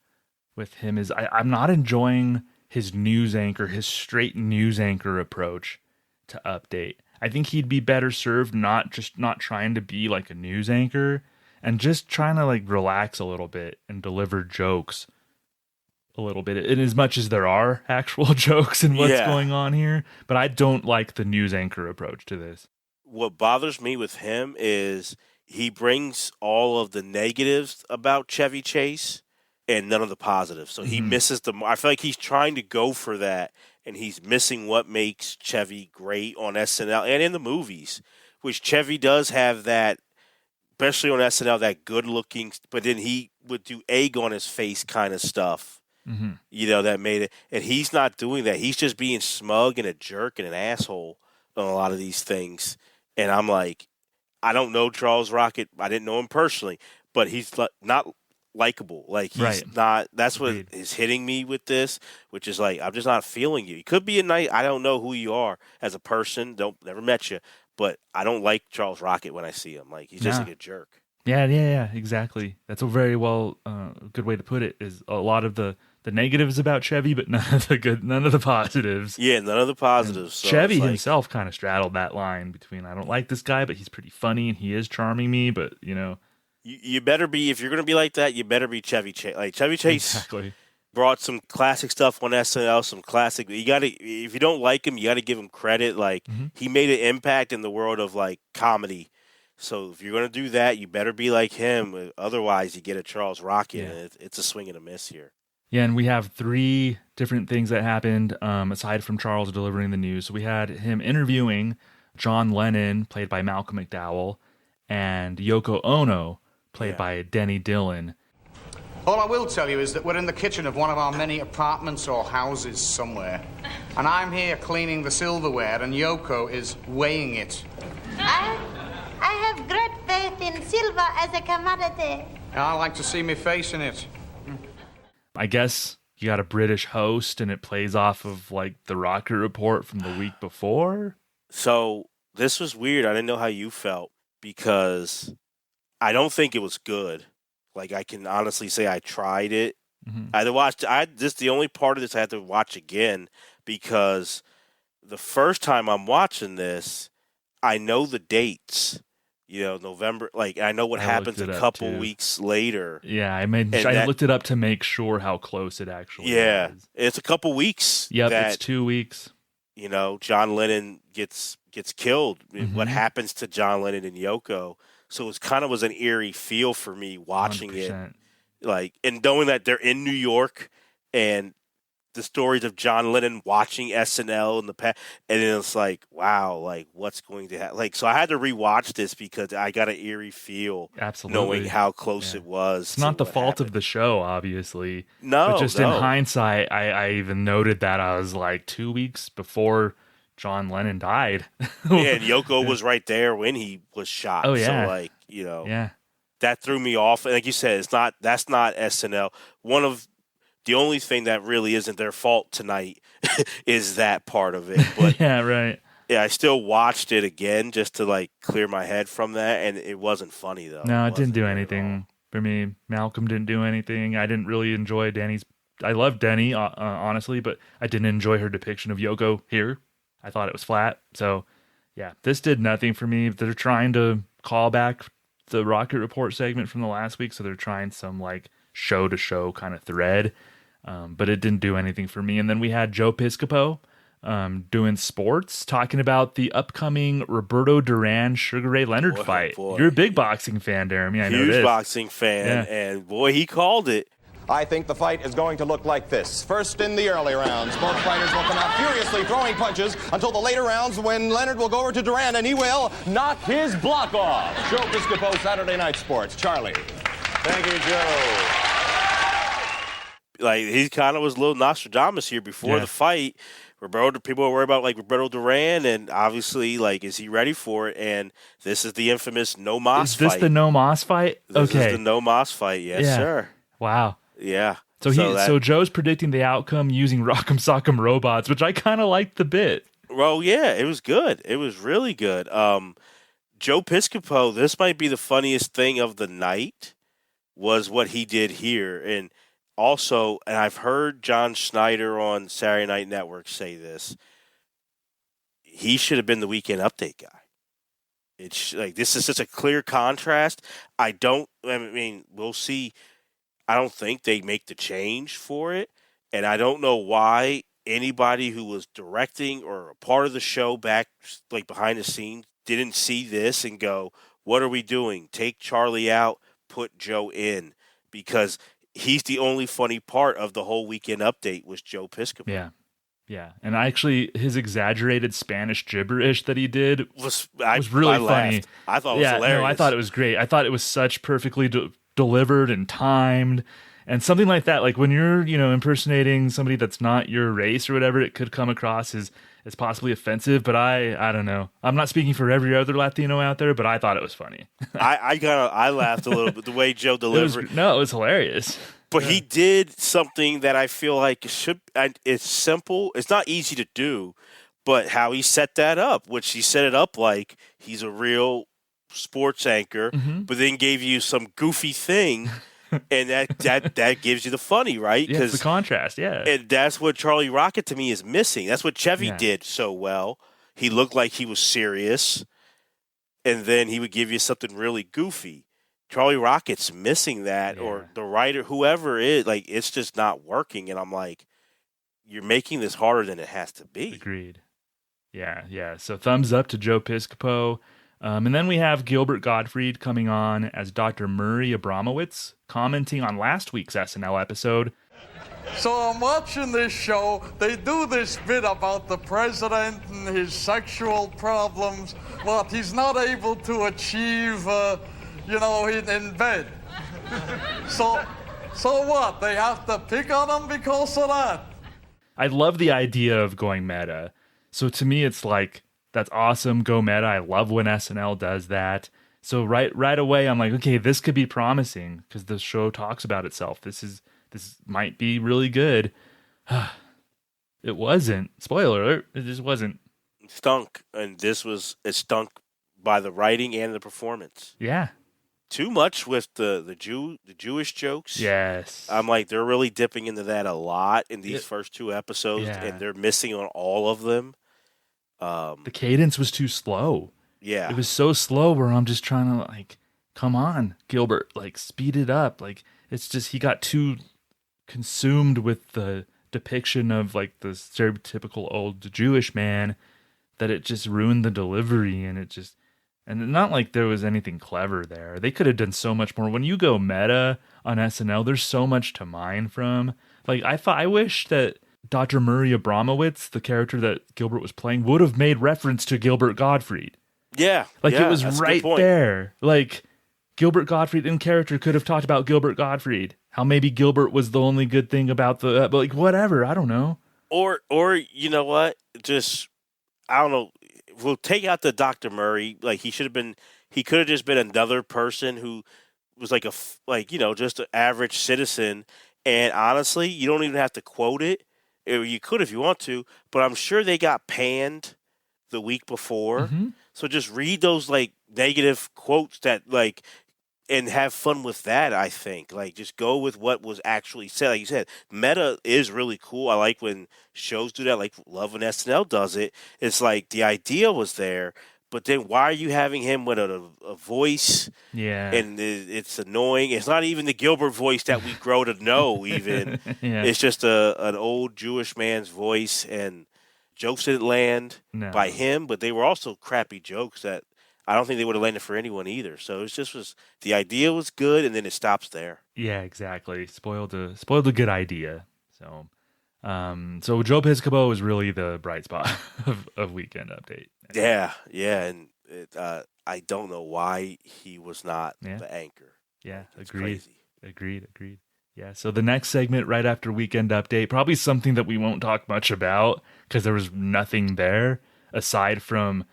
with him is I'm not enjoying his straight news anchor approach to Update. I think he'd be better served not trying to be like a news anchor and just trying to like relax a little bit and deliver jokes a little bit, in as much as there are actual jokes in what's going on here. But I don't like the news anchor approach to this. What bothers me with him is he brings all of the negatives about Chevy Chase and none of the positives. So he misses I feel like he's trying to go for that, and he's missing what makes Chevy great on SNL and in the movies, which Chevy does have that, especially on SNL, that good looking, but then he would do egg on his face kind of stuff. You know, that made it, and he's not doing that. He's just being smug and a jerk and an asshole on a lot of these things. And I'm like, I don't know Charles Rocket. I didn't know him personally, but he's not likable. Like, he's not. That's what is hitting me with this, which is like, I'm just not feeling you. You could be a nice. I don't know who you are as a person. Never met you, but I don't like Charles Rocket when I see him. Like, he's just like a jerk. Yeah, exactly. That's a very good way to put it. Is a lot of the negatives about Chevy, but none of the positives. Yeah, none of the positives. So Chevy himself kind of straddled that line between, I don't like this guy, but he's pretty funny and he is charming me, but you know. You better be, if you're going to be like that, you better be Chevy Chase. Like, Chevy Chase brought some classic stuff on SNL, some classic. You got to, if you don't like him, you got to give him credit. Like, he made an impact in the world of like comedy. So if you're going to do that, you better be like him. Otherwise, you get a Charles Rocket, and it's a swing and a miss here. Yeah, and we have 3 different things that happened aside from Charles delivering the news. So we had him interviewing John Lennon, played by Malcolm McDowell, and Yoko Ono, played by Denny Dillon. All I will tell you is that we're in the kitchen of one of our many apartments or houses somewhere. And I'm here cleaning the silverware, and Yoko is weighing it. I have great faith in silver as a commodity. I like to see me face in it. I guess you got a British host, and it plays off of like the Rocket Report from the week before. So this was weird. I didn't know how you felt, because I don't think it was good. Like, I can honestly say I tried it. This the only part of this I had to watch again, because the first time I'm watching this, I know the dates. You know, November, like, I know what happens a couple weeks later. Yeah, I looked it up to make sure how close it actually was. It's a couple weeks. Yep, it's 2 weeks. You know, John Lennon gets killed. What happens to John Lennon and Yoko? So it was an eerie feel for me watching 100%. It, like, and knowing that they're in New York, and the stories of John Lennon watching SNL in the past, and then it's like, wow, like what's going to happen? Like, so I had to rewatch this because I got an eerie feel, Absolutely. knowing how close it was. It's not the fault of the show, obviously. No, but just in hindsight, I even noted that I was like 2 weeks before John Lennon died. Yeah, and Yoko was right there when he was shot. Oh yeah, so like that threw me off. And like you said, that's not SNL. One of the only thing that really isn't their fault tonight is that part of it. But yeah, right. Yeah, I still watched it again just to like clear my head from that, and it wasn't funny though. No, it didn't do anything for me. Malcolm didn't do anything. I didn't really enjoy Danny's. I love Denny, honestly, but I didn't enjoy her depiction of Yoko here. I thought it was flat. So, yeah, this did nothing for me. They're trying to call back the Rocket Report segment from the last week, so they're trying some like show-to-show kind of thread. But it didn't do anything for me. And then we had Joe Piscopo doing sports, talking about the upcoming Roberto Duran Sugar Ray Leonard fight. Boy. You're a big boxing fan, Deremy. I know this. Huge boxing fan, and boy, he called it. I think the fight is going to look like this. First in the early rounds, both fighters will come out furiously throwing punches until the later rounds when Leonard will go over to Duran and he will knock his block off. Joe Piscopo, Saturday Night Sports. Charlie. Thank you, Joe. Like, he kind of was a little Nostradamus here before the fight. People were worried about, like, Roberto Duran, and obviously, like, is he ready for it? And this is the infamous No Mas fight. Is this the No Mas fight? This is the No Mas fight, yes, sir. Wow. Yeah. So Joe's predicting the outcome using Rock'em Sock'em Robots, which I kind of liked the bit. Well, yeah, it was good. It was really good. Joe Piscopo, this might be the funniest thing of the night, was what he did here. And also, and I've heard John Schneider on Saturday Night Network say this, he should have been the Weekend Update guy. It's like, this is such a clear contrast. We'll see. I don't think they make the change for it, and I don't know why anybody who was directing or a part of the show back, like behind the scenes, didn't see this and go, what are we doing? Take Charlie out, put Joe in, because he's the only funny part of the whole Weekend Update was Joe Piscopo. Yeah. And actually, his exaggerated Spanish gibberish that he did was really funny. Laughed. I thought it was hilarious. No, I thought it was great. I thought it was such perfectly delivered and timed, and something like that. Like when you're, impersonating somebody that's not your race or whatever, it could come across as possibly offensive. But I don't know. I'm not speaking for every other Latino out there, but I thought it was funny. I laughed a little bit the way Joe delivered. It was hilarious. But he did something that I feel like it's simple. It's not easy to do, but how he set that up, which he set it up like he's a real sports anchor, but then gave you some goofy thing, and that gives you the funny, right? Yeah, it's the contrast, yeah. And that's what Charlie Rocket to me is missing. That's what Chevy did so well. He looked like he was serious, and then he would give you something really goofy. Charlie Rocket's missing that, or the writer, whoever it is, like, it's just not working. And I'm like, you're making this harder than it has to be. Agreed. Yeah. So thumbs up to Joe Piscopo. And then we have Gilbert Gottfried coming on as Dr. Murray Abramowitz, commenting on last week's SNL episode. So I'm watching this show. They do this bit about the president and his sexual problems. What he's not able to achieve, in bed. So what? They have to pick on him because of that. I love the idea of going meta. So to me, it's like, that's awesome. Go meta. I love when SNL does that. So right away, I'm like, okay, this could be promising because the show talks about itself. This might be really good. It wasn't. Spoiler alert. It just wasn't. It stunk. And it stunk by the writing and the performance. Yeah. Too much with the Jewish jokes. Yes. I'm like, they're really dipping into that a lot in these first two episodes, and they're missing on all of them. The cadence was too slow. Yeah. It was so slow where I'm just trying to, like, come on, Gilbert, like, speed it up. Like, it's just, he got too consumed with the depiction of, like, the stereotypical old Jewish man that it just ruined the delivery, and not like there was anything clever there. They could have done so much more. When you go meta on SNL, there's so much to mine from. Like, I wish that Dr. Murray Abramowitz, the character that Gilbert was playing, would have made reference to Gilbert Gottfried. Yeah. Like, yeah, it was right there. Like, Gilbert Gottfried in character could have talked about Gilbert Gottfried. How maybe Gilbert was the only good thing about the, like, whatever. I don't know. Or you know what? Just, I don't know. We'll take out the Dr. Murray. Like, he could have just been another person who was like just an average citizen. And honestly, you don't even have to quote it. You could if you want to, but I'm sure they got panned the week before. Mm-hmm. So just read those like negative quotes that like, and have fun with that. I think like just go with what was actually said. Like you said, meta is really cool. I like when shows do that. Like Love when SNL does it. It's like the idea was there, but then why are you having him with a voice? Yeah, and it's annoying. It's not even the Gilbert voice that we grow to know. Even yeah. It's just an old Jewish man's voice, and jokes didn't land by him. But they were also crappy jokes that I don't think they would have landed for anyone either. So it just was the idea was good, and then it stops there. Yeah, exactly. Spoiled a good idea. So, so Joe Piscopo is really the bright spot of Weekend Update. Yeah, and I don't know why he was not the anchor. Yeah, it's agreed. Crazy. Agreed. Yeah, so the next segment right after Weekend Update, probably something that we won't talk much about because there was nothing there aside from,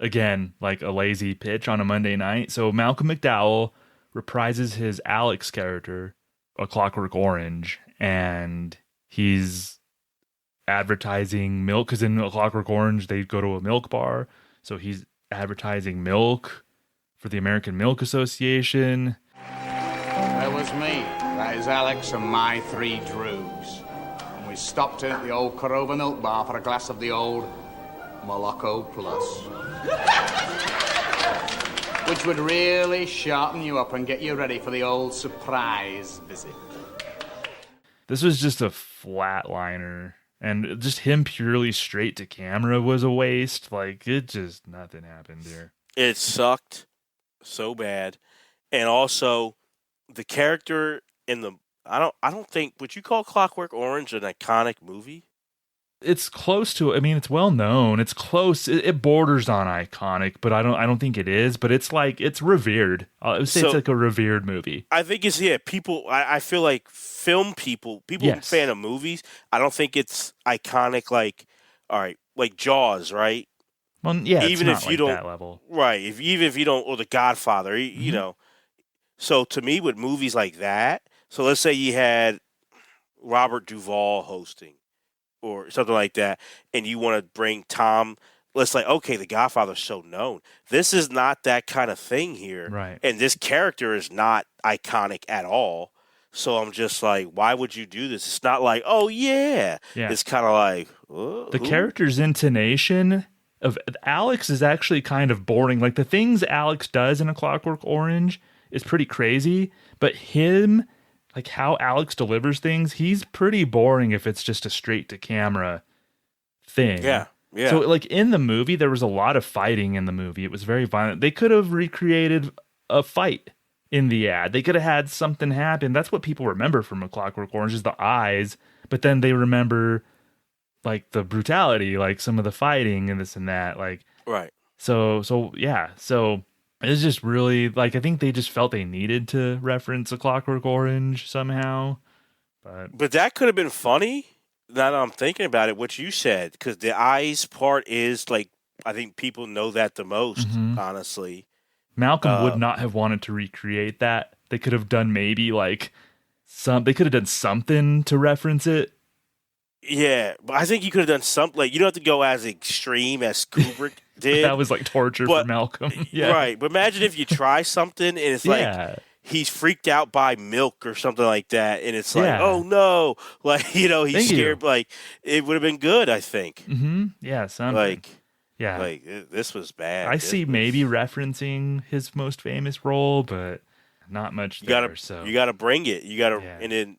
again, like a lazy pitch on a Monday night. So Malcolm McDowell reprises his Alex character, A Clockwork Orange, and he's advertising milk because in A Clockwork Orange they go to a milk bar, so he's advertising milk for the American Milk Association. That was me. That is Alex and my three droogs. And we stopped in at the old Corova Milk Bar for a glass of the old Moloko Plus. Which would really sharpen you up and get you ready for the old surprise visit. This was just a flatliner. And just him purely straight to camera was a waste. Like, nothing happened there. It sucked so bad. And also, the character in the... I don't think... Would you call Clockwork Orange an iconic movie? It's close to... I mean, it's well known. It's close. It borders on iconic, but I don't think it is. But it's like... It's revered. I would say it's like a revered movie. I think it's... Yeah, people... I feel like film people yes. fan of movies, I don't think it's iconic like... All right, like Jaws, right? Well, yeah, even it's not if like you don't, that level. Right. Even if you don't... Or The Godfather, Mm-hmm. you know... So to me, with movies like that... So let's say you had Robert Duvall hosting or something like that, and you want to bring Tom, let's like, okay, The Godfather's so known. This is not that kind of thing here. Right. And this character is not iconic at all. So I'm just like, why would you do this? It's not like, oh, yeah. It's kind of like, the character's intonation of Alex is actually kind of boring. Like, the things Alex does in A Clockwork Orange is pretty crazy, but him... Like how Alex delivers things, he's pretty boring if it's just a straight to camera thing. Yeah. So like in the movie, there was a lot of fighting in the movie. It was very violent. They could have recreated a fight in the ad. They could have had something happen. That's what people remember from A Clockwork Orange is the eyes, but then they remember like the brutality, like some of the fighting and this and that. Like right. So it's just really, like, I think they just felt they needed to reference A Clockwork Orange somehow. But that could have been funny, now that I'm thinking about it, what you said, because the eyes part is, like, I think people know that the most, honestly. Malcolm would not have wanted to recreate that. They could have done maybe, like, they could have done something to reference it. Yeah, but I think you could have done something. Like, you don't have to go as extreme as Kubrick did. That was like torture for Malcolm. Yeah. Right. But imagine if you try something and it's like he's freaked out by milk or something like that. And it's like, oh no. Like, you know, he's scared. Like, it would have been good, I think. Mm-hmm. Yeah, something. Like, this was bad. I see maybe referencing his most famous role, but not much there. You got to bring it. You got to, and then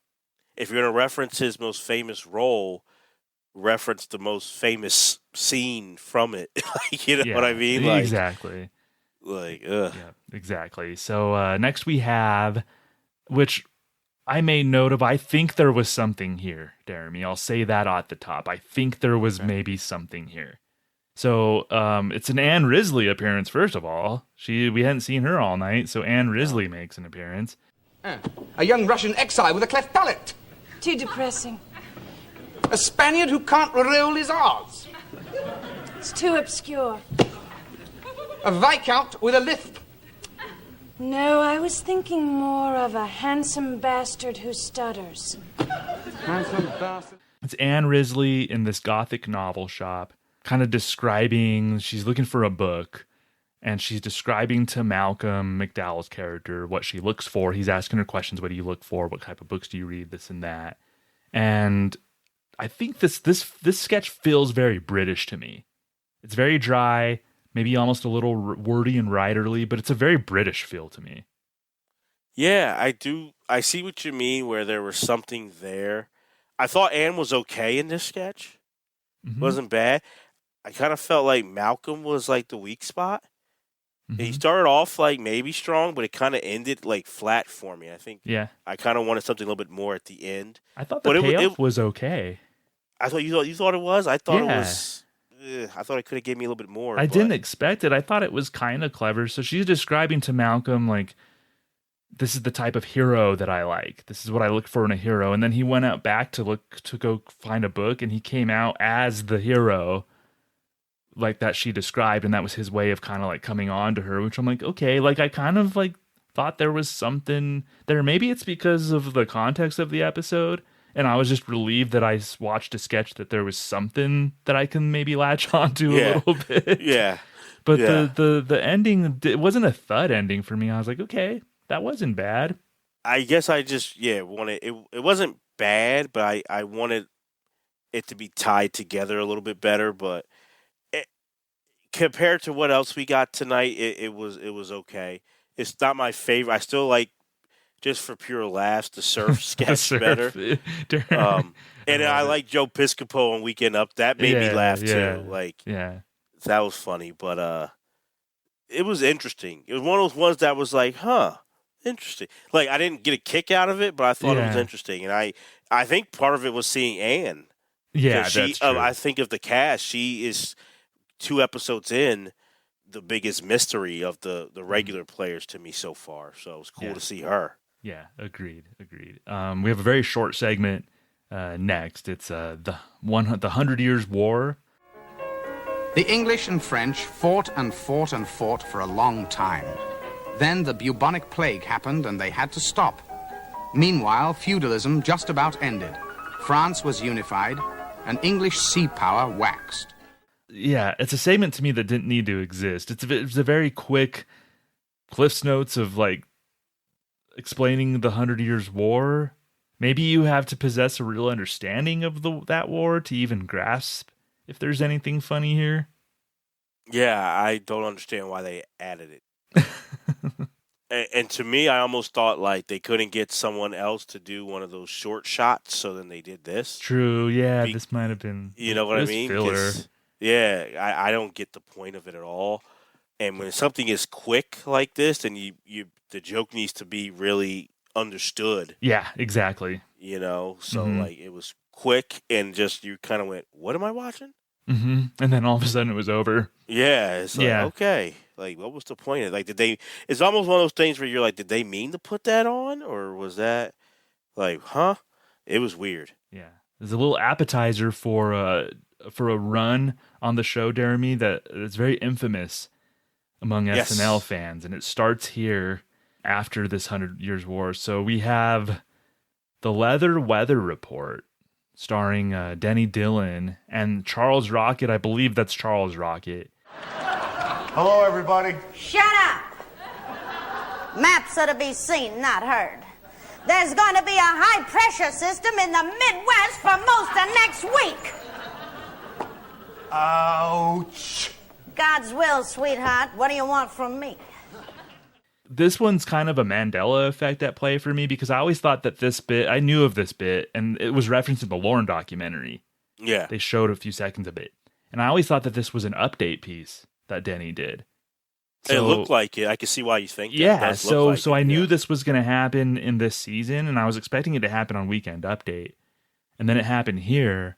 if you're going to reference his most famous role, reference the most famous scene from it. You know what I mean? Like, exactly. Like, ugh. Yeah, exactly. So next we have, which I made note of, I think there was something here, Deremy. I'll say that at the top. I think there was maybe something here. So it's an Anne Risley appearance, first of all. We hadn't seen her all night, so Anne Risley makes an appearance. A young Russian exile with a cleft palate. Too depressing. A Spaniard who can't roll his R's. It's too obscure. A Viscount with a lisp. No, I was thinking more of a handsome bastard who stutters. Handsome bastard. It's Anne Risley in this gothic novel shop, kind of describing, she's looking for a book, and she's describing to Malcolm McDowell's character what she looks for. He's asking her questions. What do you look for? What type of books do you read? This and that. And I think this sketch feels very British to me. It's very dry, maybe almost a little wordy and writerly, but it's a very British feel to me. Yeah, I do. I see what you mean, where there was something there. I thought Anne was okay in this sketch. Mm-hmm. Wasn't bad. I kind of felt like Malcolm was like the weak spot. Mm-hmm. He started off like maybe strong, but it kind of ended like flat for me. I think I kind of wanted something a little bit more at the end. I thought the payoff was okay. I thought you thought it was? I thought it was... I thought it could have given me a little bit more. I didn't expect it. I thought it was kind of clever. So she's describing to Malcolm, like, this is the type of hero that I like. This is what I look for in a hero. And then he went out back to go find a book, and he came out as the hero, like that she described, and that was his way of kind of like coming on to her, which I'm like, okay, like I kind of like thought there was something there. Maybe it's because of the context of the episode. And I was just relieved that I watched a sketch that there was something that I can maybe latch onto a little bit. Yeah. But the ending, it wasn't a thud ending for me. I was like, okay, that wasn't bad. I guess I just, wanted it. It wasn't bad, but I wanted it to be tied together a little bit better. But compared to what else we got tonight, it was okay. It's not my favorite. I still like, just for pure laughs, the surf sketch better. And I like Joe Piscopo on Weekend Up. That made me laugh too. Like, that was funny. But it was interesting. It was one of those ones that was like, interesting. Like, I didn't get a kick out of it, but I thought it was interesting. And I think part of it was seeing Anne. Yeah, that's true. I think of the cast, she is 2 episodes in the biggest mystery of the regular players to me so far. So it was cool to see her. Yeah, agreed. We have a very short segment next. It's the 100 Years' War. The English and French fought and fought and fought for a long time. Then the bubonic plague happened and they had to stop. Meanwhile, feudalism just about ended. France was unified and English sea power waxed. Yeah, it's a segment to me that didn't need to exist. It's a very quick Cliff's Notes of like explaining the 100 Years' War. Maybe you have to possess a real understanding of that war to even grasp if there's anything funny here. Yeah, I don't understand why they added it. and to me, I almost thought like they couldn't get someone else to do one of those short shots, so then they did this. True, yeah, this might have been... You know what I mean? Filler. Yeah, I don't get the point of it at all. And when something is quick like this, then the joke needs to be really understood. Yeah, exactly. You know, so like it was quick and just you kind of went, "What am I watching?" Mm-hmm. And then all of a sudden it was over. Yeah, it's like okay, like what was the point of it? Like did they? It's almost one of those things where you're like, did they mean to put that on, or was that like, huh? It was weird. Yeah, there's a little appetizer for a run on the show, Deremy, that is very infamous among SNL fans, and it starts here after this 100 Years' War. So we have the Leather Weather Report, starring Denny Dillon and Charles Rocket. I believe that's Charles Rocket. Hello, everybody. Shut up! Maps are to be seen, not heard. There's going to be a high-pressure system in the Midwest for most of next week. Ouch. God's will, sweetheart. What do you want from me? This one's kind of a Mandela effect at play for me, because I always thought that this bit, I knew of this bit, and it was referenced in the Lorne documentary. Yeah. They showed a few seconds of it. And I always thought that this was an update piece that Denny did. It looked like it. I can see why you think that. Yeah, so I knew this was going to happen in this season, and I was expecting it to happen on Weekend Update. And then it happened here,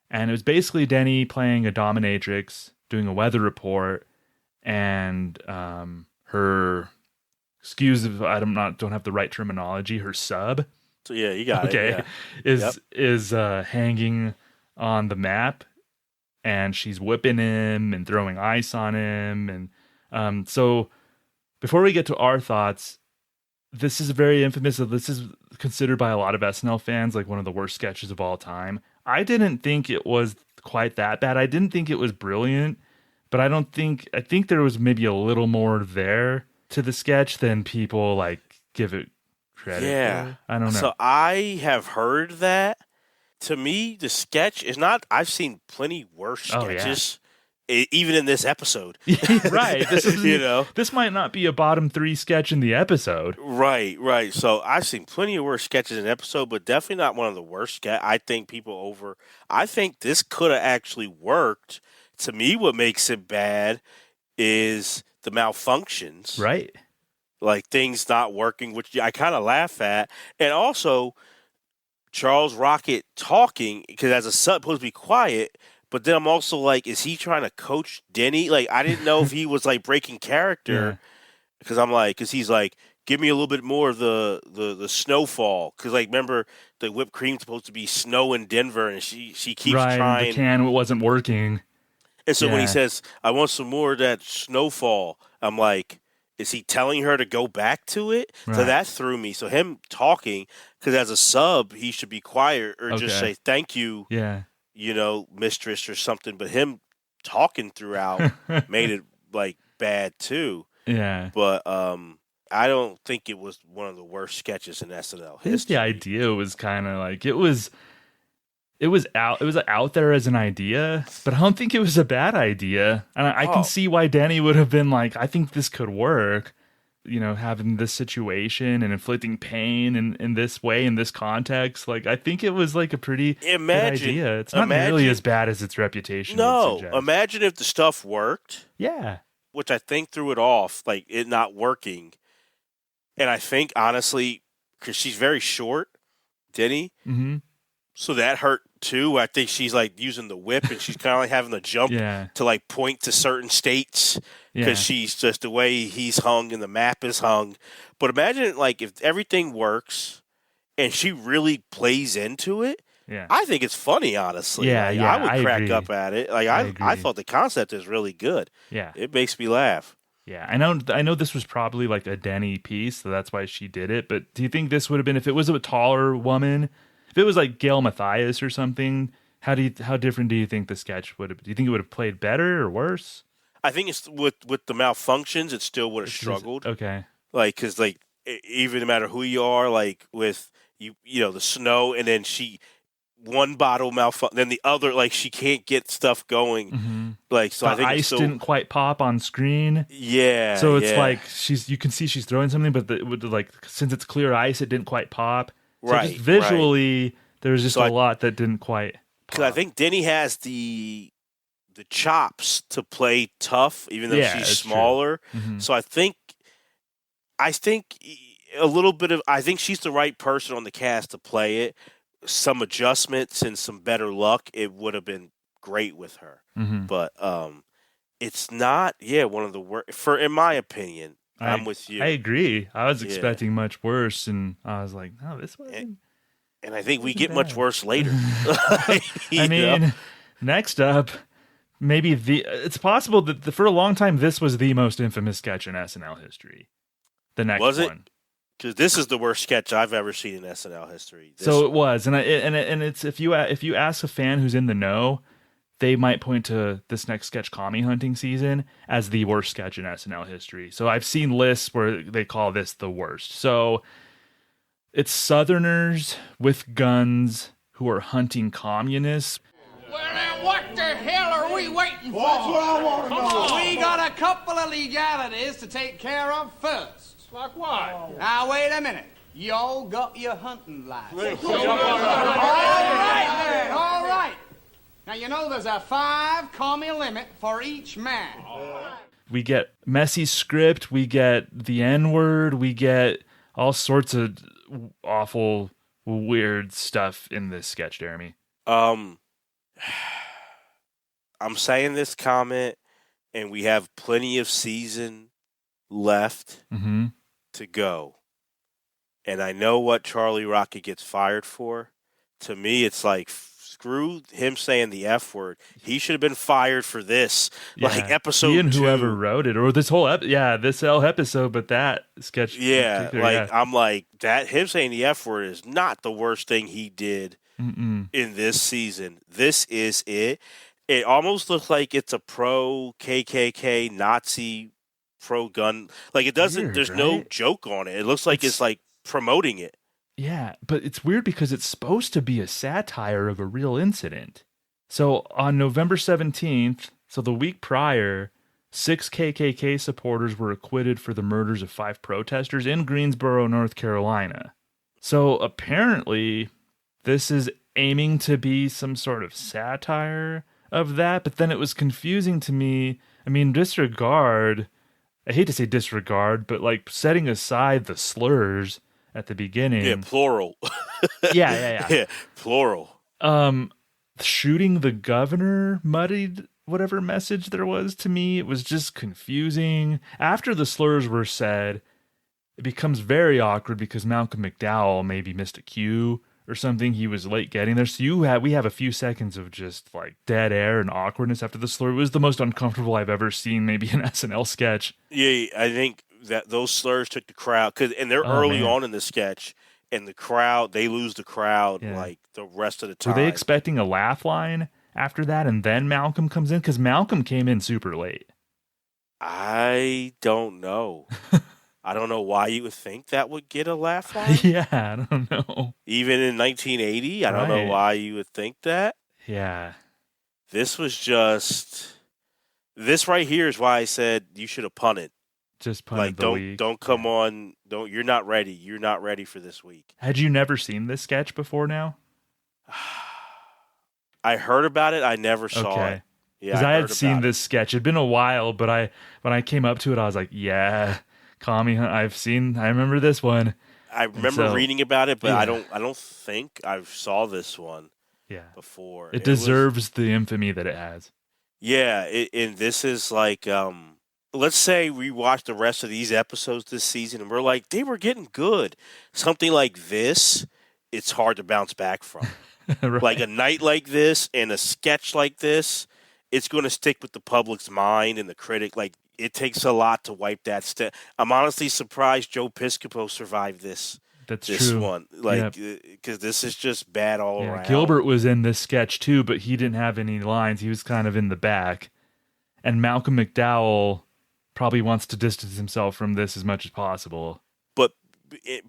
and it was basically Denny playing a dominatrix, doing a weather report, and her, excuse if I don't have the right terminology, her sub. So yeah, you got it. Yeah. Is hanging on the map, and she's whipping him and throwing ice on him, and so before we get to our thoughts, this is very infamous. This is considered by a lot of SNL fans like one of the worst sketches of all time. I didn't think it was quite that bad. I didn't think it was brilliant, but I think there was maybe a little more there to the sketch than people like give it credit. Yeah, for. I don't know. So I have heard that. To me, the sketch is not. I've seen plenty worse sketches, even in this episode. Right. This is, this might not be a bottom 3 sketch in the episode. Right. So I've seen plenty of worse sketches in the episode, but definitely not one of the worst. I think I think this could have actually worked. To me, what makes it bad is the malfunctions. Right. Like things not working, which I kind of laugh at, and also Charles Rocket talking, because as a sub supposed to be quiet, but then I'm also like, is he trying to coach Denny? Like, I didn't know if he was like breaking character, because I'm like, because he's like, give me a little bit more of the snowfall, because like remember the whipped cream's supposed to be snow in Denver, and she keeps trying. The can wasn't working, and so when he says, I want some more of that snowfall, I'm like, is he telling her to go back to it? Right. So that threw me. So him talking, because as a sub, he should be quiet or just say, thank you, mistress or something. But him talking throughout made it, like, bad, too. Yeah. But I don't think it was one of the worst sketches in SNL history. The idea was kind of like, it was out there as an idea, but I don't think it was a bad idea. And I can see why Danny would have been like, I think this could work, having this situation and inflicting pain in this way, in this context. Like, I think it was like a pretty good idea. It's not nearly as bad as its reputation would suggest. Imagine if the stuff worked. Yeah. Which I think threw it off, like it not working. And I think, honestly, because she's very short, Denny, so that hurt too. I think she's like using the whip, and she's kind of like having to jump to like point to certain states because she's just the way he's hung and the map is hung. But imagine like if everything works and she really plays into it. Yeah, I think it's funny, honestly. Yeah, like, I would crack up at it. Like I thought the concept is really good. Yeah, it makes me laugh. Yeah, I know this was probably like a Denny piece, so that's why she did it. But do you think this would have been, if it was a taller woman? If it was like Gail Mathias or something, how different do you think the sketch would have? Do you think it would have played better or worse? I think it's with the malfunctions, it still would have struggled. Okay, like because like even no matter who you are, like with the snow, and then one bottle malfunction, then the other like she can't get stuff going. Like so, I think ice didn't quite pop on screen. Yeah, so it's like you can see she's throwing something, but since it's clear ice, it didn't quite pop. So right. Just visually, there was just a lot that didn't quite. Because I think Denny has the chops to play tough, even though she's smaller. So I think a little bit of. I think she's the right person on the cast to play it. Some adjustments and some better luck, it would have been great with her. But it's not. Yeah, one of the worst. In my opinion. I'm with you. I agree. I was expecting much worse, and I was like, no, this wasn't. And I think we get much worse later. Next up, maybe it's possible that for a long time, this was the most infamous sketch in SNL history. The next was it? one. Because this is the worst sketch I've ever seen in SNL history. It was, and it's if you ask a fan who's in the know, they might point to this next sketch, Commie Hunting Season, as the worst sketch in SNL history. So I've seen lists where they call this the worst. So it's Southerners with guns who are hunting communists. Well, then what the hell are we waiting for? That's what I want to know. We got a couple of legalities to take care of first. Like what? Now, wait a minute. Y'all got your hunting license. All right, then. All right. Now, there's a 5 commie limit for each man. We get messy script. We get the N-word. We get all sorts of awful, weird stuff in this sketch, Jeremy. I'm saying this comment, and we have plenty of season left to go. And I know what Charlie Rocket gets fired for. To me, it's like, screw him saying the F word. He should have been fired for this. Like episode 2. Whoever wrote it, or this whole this episode, but that sketch. Yeah, I'm like, that him saying the F word is not the worst thing he did in this season. This is it. It almost looks like it's a pro KKK Nazi pro gun. Like it doesn't. Weird, there's right? no joke on it. It looks like it's like promoting it. Yeah, but it's weird because it's supposed to be a satire of a real incident. So on November 17th, so the week prior, 6 KKK supporters were acquitted for the murders of 5 protesters in Greensboro, North Carolina. So apparently, this is aiming to be some sort of satire of that, but then it was confusing to me. I mean, disregard, I hate to say disregard, but like setting aside the slurs at the beginning. Yeah, plural. Yeah, plural. Shooting the governor muddied whatever message there was to me. It was just confusing. After the slurs were said, it becomes very awkward because Malcolm McDowell maybe missed a cue or something. He was late getting there. So we have a few seconds of just like dead air and awkwardness after the slur. It was the most uncomfortable I've ever seen maybe an SNL sketch. Yeah, I think that those slurs took the crowd, and they're early on in the sketch, and the crowd, they lose the crowd like the rest of the time. Were they expecting a laugh line after that, and then Malcolm comes in? Because Malcolm came in super late. I don't know. I don't know why you would think that would get a laugh line. Yeah, I don't know. Even in 1980, I don't know why you would think that. Yeah. This right here is why I said you should have punted. Just punted the week. Don't come on. You're not ready. You're not ready for this week. Had you never seen this sketch before now? I heard about it. I never saw it. Yeah, because I had seen this sketch. It'd been a while, but when I came up to it, I was like, yeah, Commie Hunt. I remember this one. I remember reading about it, but I don't think I saw this one. Before it deserves the infamy that it has. Yeah, and this is like, let's say we watch the rest of these episodes this season, and we're like, they were getting good. Something like this, it's hard to bounce back from. Right. Like a night like this and a sketch like this, it's going to stick with the public's mind and the critic. Like, it takes a lot to wipe that step. I'm honestly surprised Joe Piscopo survived this. That's this true. One, like, because this is just bad all around. Gilbert was in this sketch too, but he didn't have any lines. He was kind of in the back. And Malcolm McDowell probably wants to distance himself from this as much as possible. But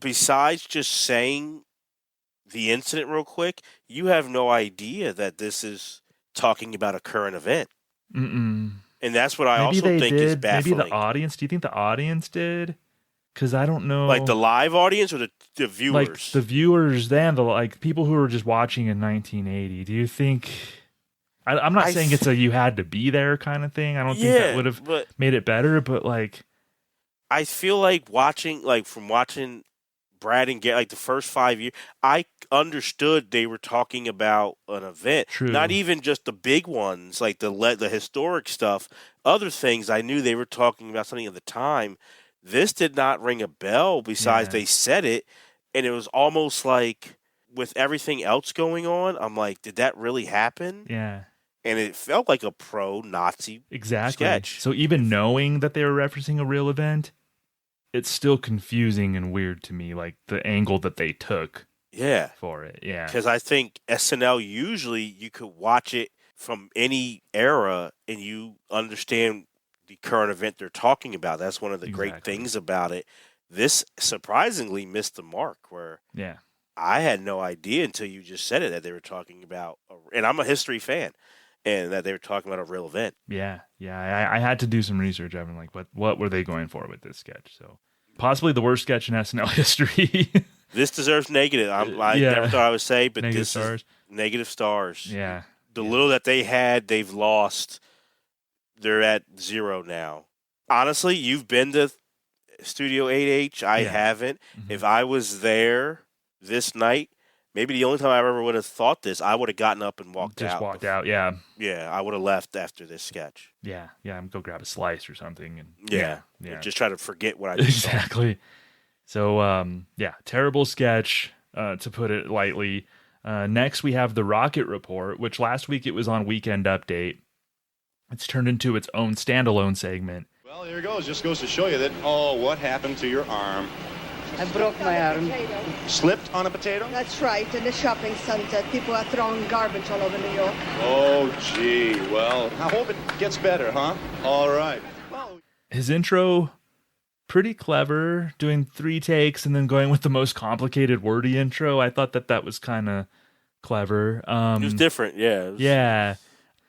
besides just saying the incident real quick, you have no idea that this is talking about a current event. Mm-mm. And that's what I also think is baffling. Maybe the audience. Do you think the audience did? Because I don't know. Like the live audience or the viewers? Like the viewers then, the people who were just watching in 1980. Do you think... I'm not saying it's a you had to be there kind of thing. I don't think that would have made it better, but like... I feel like watching Brad and Gary, like the first 5 years, I understood they were talking about an event. True. Not even just the big ones, like the historic stuff. Other things, I knew they were talking about something at the time. This did not ring a bell besides they said it, and it was almost like with everything else going on, I'm like, did that really happen? Yeah. And it felt like a pro-Nazi sketch. So even knowing that they were referencing a real event, it's still confusing and weird to me, like the angle that they took for it. Yeah. Because I think SNL, usually you could watch it from any era and you understand the current event they're talking about. That's one of the great things about it. This surprisingly missed the mark where I had no idea until you just said it that they were talking about, and I'm a history fan, and that they were talking about a real event. Yeah. I had to do some research. I'm like, what were they going for with this sketch? So possibly the worst sketch in SNL history. This deserves negative. I never thought I would say, but negative this stars. Is negative stars. Yeah. The little that they had, they've lost. They're at 0 now. honestly, you've been to Studio 8H. I haven't. Mm-hmm. If I was there this night, maybe the only time I ever would have thought this, I would have gotten up and walked out. Just walked out, yeah. Yeah, I would have left after this sketch. Yeah, I'm go grab a slice or something. And Yeah. Just try to forget what I just saw. Exactly. So, terrible sketch, to put it lightly. Next, we have the Rocket Report, which last week it was on Weekend Update. It's turned into its own standalone segment. Well, here it goes. Just goes to show you that, what happened to your arm? I broke my arm. Slipped on a potato? That's right, in the shopping center. People are throwing garbage all over New York. Oh, gee. Well, I hope it gets better, huh? All right. His intro, pretty clever, doing 3 takes and then going with the most complicated wordy intro. I thought that was kind of clever. It was different, yeah. Yeah.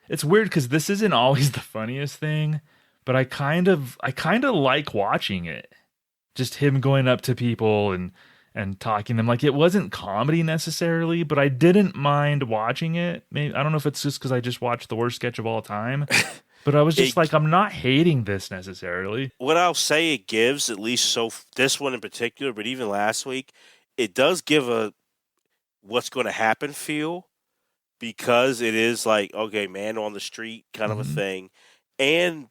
It's weird because this isn't always the funniest thing, but I kind of like watching it. Just him going up to people and talking to them. Like, it wasn't comedy necessarily, but I didn't mind watching it. Maybe, I don't know if it's just because I just watched the worst sketch of all time, but I was just I'm not hating this necessarily. What I'll say it gives, at least this one in particular, but even last week, it does give a what's going to happen feel, because it is like, okay, man on the street kind of a thing. And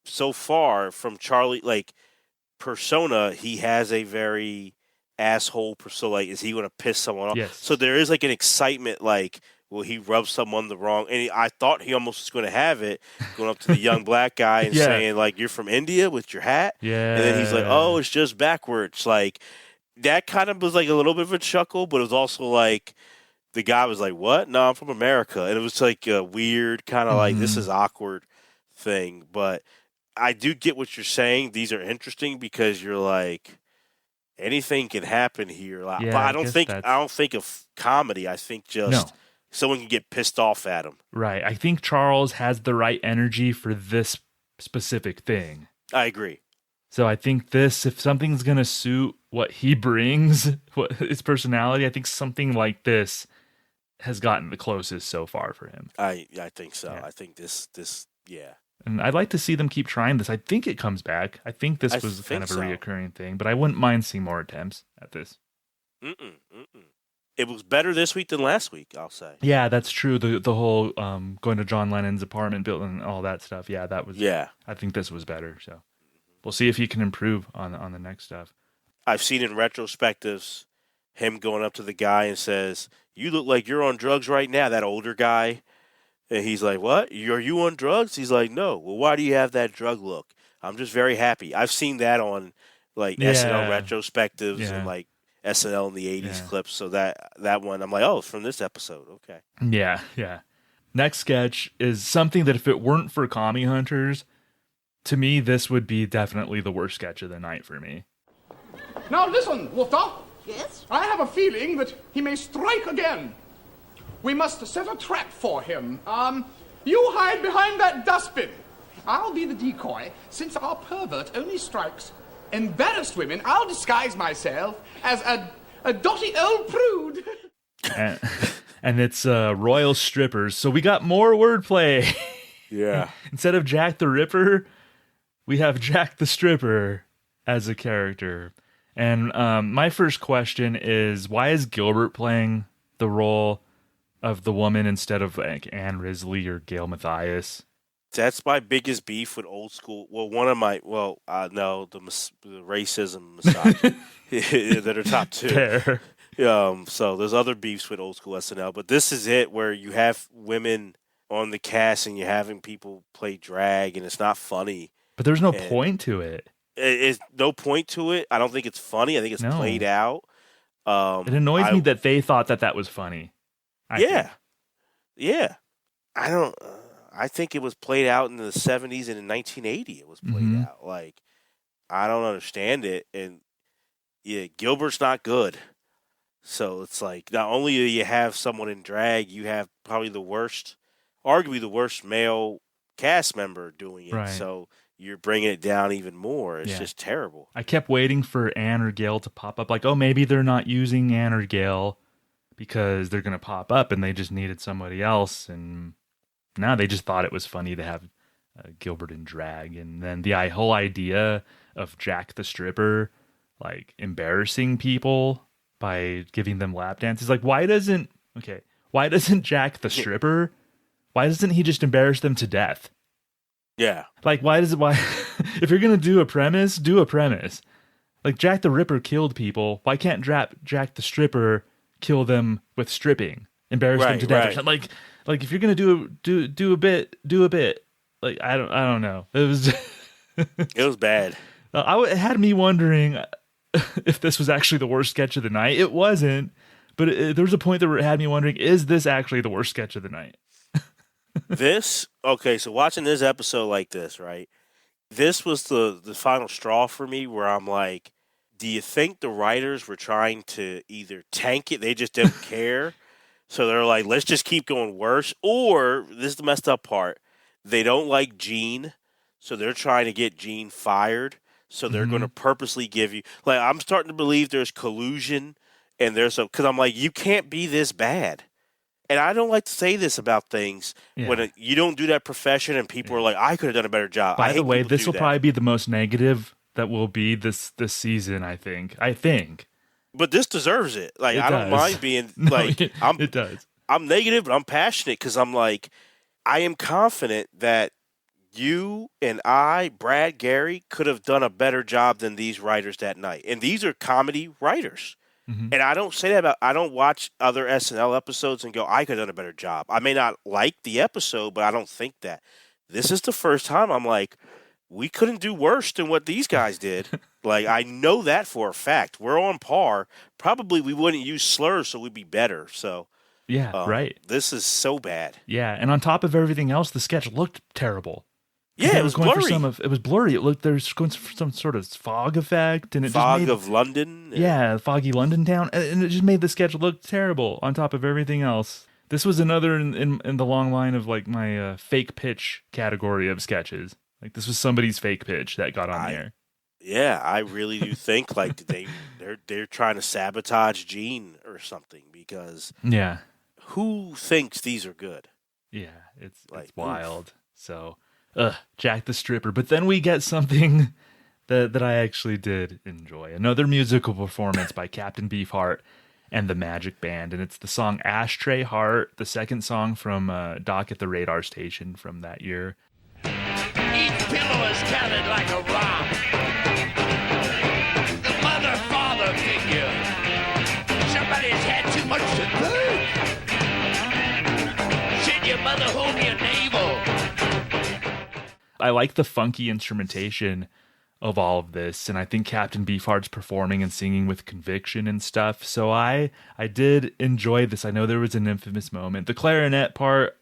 so far from Charlie, persona, he has a very asshole persona. Like, is he going to piss someone off? Yes. So there is an excitement, will he rub someone the wrong? And I thought he almost was going to have it, going up to the young black guy and saying, you're from India with your hat? Yeah. And then he's like, oh, it's just backwards. That kind of was a little bit of a chuckle, but it was also the guy was like, what? No, I'm from America. And it was a weird kind of this is awkward thing. But I do get what you're saying. These are interesting because you're anything can happen here. But I don't think of comedy. I think just someone can get pissed off at him. Right. I think Charles has the right energy for this specific thing. I agree. So I think if something's going to suit what he brings, his personality, I think something like this has gotten the closest so far for him. I think so. Yeah. I think this. And I'd like to see them keep trying this. I think it comes back. I think this was kind of a reoccurring thing, but I wouldn't mind seeing more attempts at this. It was better this week than last week, I'll say. Yeah, that's true. The whole going to John Lennon's apartment building and all that stuff. Yeah, that was. Yeah, I think this was better. So we'll see if he can improve on the next stuff. I've seen in retrospectives him going up to the guy and says, "You look like you're on drugs right now." That older guy. And he's like, what? Are you on drugs? He's like, no. Well, why do you have that drug look? I'm just very happy. I've seen that on SNL retrospectives and SNL in the 80s clips. So that one, I'm like, oh, it's from this episode. Okay. Yeah. Next sketch is something that if it weren't for Commie Hunters, to me, this would be definitely the worst sketch of the night for me. Now listen, Wolfdog. Yes? I have a feeling that he may strike again. We must set a trap for him. You hide behind that dustbin. I'll be the decoy. Since our pervert only strikes embarrassed women, I'll disguise myself as a dotty old prude. and it's royal strippers. So we got more wordplay. Yeah. Instead of Jack the Ripper, we have Jack the Stripper as a character. And my first question is, why is Gilbert playing the role of the woman instead of Anne Risley or Gail Mathias? That's my biggest beef with old school. Well, one of my, no, the racism, misogyny that are top two. Fair. So there's other beefs with old school SNL, but this is it where you have women on the cast and you're having people play drag and it's not funny. But there's no point to it. It's no point to it. I don't think it's funny. I think it's played out. It annoys me that they thought that was funny. Yeah. I don't. I think it was played out in the 70s and in 1980. It was played out. I don't understand it. And Gilbert's not good. So it's not only do you have someone in drag, you have probably arguably the worst male cast member doing it. Right. So you're bringing it down even more. It's just terrible. I kept waiting for Anne or Gail to pop up. Maybe they're not using Anne or Gail because they're going to pop up and they just needed somebody else. And now they just thought it was funny to have Gilbert and drag, and then the whole idea of Jack the stripper like embarrassing people by giving them lap dances. Like, why doesn't Jack the stripper, why doesn't he just embarrass them to death? Yeah. Like, why if you're gonna do a premise, do a premise. Like, Jack the Ripper killed people. Why can't Jack the stripper kill them with stripping, embarrass them to death? Right. Like if you're gonna do a bit. Like, I don't know. It was it was bad. It had me wondering if this was actually the worst sketch of the night. It wasn't, but there was a point that it had me wondering: is this actually the worst sketch of the night? So watching this episode like this, right? This was the final straw for me, where I'm like, do you think the writers were trying to either tank it, they just didn't care, so they're like, let's just keep going worse, or this is the messed up part, they don't like Gene, so they're trying to get Gene fired, so they're going to purposely give you, like, I'm starting to believe there's collusion, and because I'm like, you can't be this bad. And I don't like to say this about things when you don't do that profession and people are like, I could have done a better job. By the way, this will probably be the most negative that will be this season, I think. But this deserves it. Like, I don't mind being like, it does. I'm negative, but I'm passionate because I'm like, I am confident that you and I, Brad, Gary, could have done a better job than these writers that night. And these are comedy writers. And I don't say that I don't watch other SNL episodes and go, I could have done a better job. I may not like the episode, but I don't think that. This is the first time I'm like, we couldn't do worse than what these guys did. Like, I know that for a fact. We're on par. Probably we wouldn't use slurs, so we'd be better. So, yeah, right. This is so bad. Yeah, and on top of everything else, the sketch looked terrible. Yeah, it was blurry. It was blurry. It looked there's going for some sort of fog effect, and fog of London. Yeah, foggy London town, and it just made the sketch look terrible. On top of everything else, this was another in the long line of like my fake pitch category of sketches. Like, this was somebody's fake pitch that got on the air. Yeah, I really do think like they're trying to sabotage Gene or something, because who thinks these are good? Yeah, it's wild. Oof. So. Jack the Stripper. But then we get something that I actually did enjoy. Another musical performance by Captain Beefheart and the Magic Band. And it's the song Ashtray Heart, the second song from Doc at the Radar Station from that year. Each pillow is counted like a rock. The mother-father figure. Somebody's had too much to drink. Should your mother hold your navel? I like the funky instrumentation of all of this, and I think Captain Beefheart's performing and singing with conviction and stuff. So I did enjoy this. I know there was an infamous moment. The clarinet part,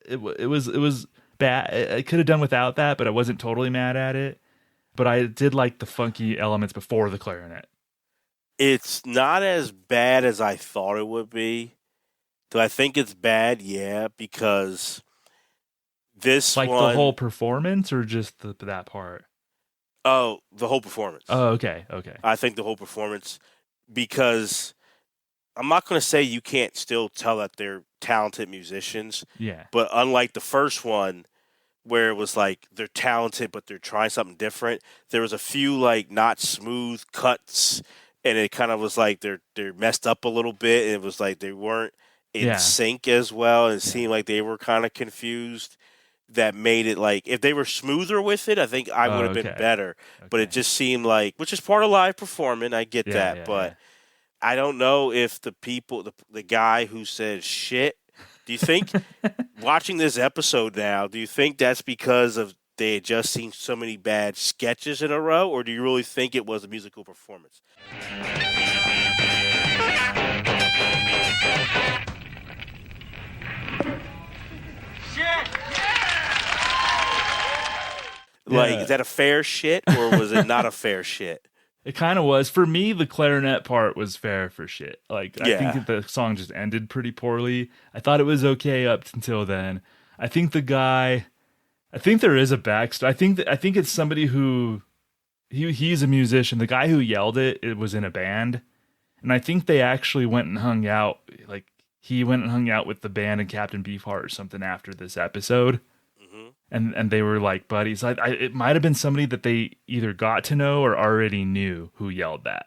it was bad. I could have done without that, but I wasn't totally mad at it. But I did like the funky elements before the clarinet. It's not as bad as I thought it would be. Do I think it's bad? Yeah, because this the whole performance, or just that part? Oh, the whole performance. Oh, okay. I think the whole performance, because I'm not going to say you can't still tell that they're talented musicians. Yeah. But unlike the first one, where it was like they're talented but they're trying something different, there was a few like not smooth cuts, and it kind of was like they're messed up a little bit, and it was like they weren't in sync as well, and it seemed like they were kind of confused. That made it like, if they were smoother with it, I think I would have been better. But it just seemed like, which is part of live performing, I get that. But I don't know if the people, the guy who said shit, do you think, watching this episode now, do you think that's because of they had just seen so many bad sketches in a row, or do you really think it was a musical performance? Like, is that a fair shit, or was it not a fair shit? It kind of was. For me, the clarinet part was fair for shit. Like, I think that the song just ended pretty poorly. I thought it was okay up until then. I think there is a backstory. I think it's somebody who, he's a musician. The guy who yelled it was in a band. And I think they actually went and hung out, like, he went and hung out with the band and Captain Beefheart or something after this episode. and they were like buddies. It might have been somebody that they either got to know or already knew who yelled that.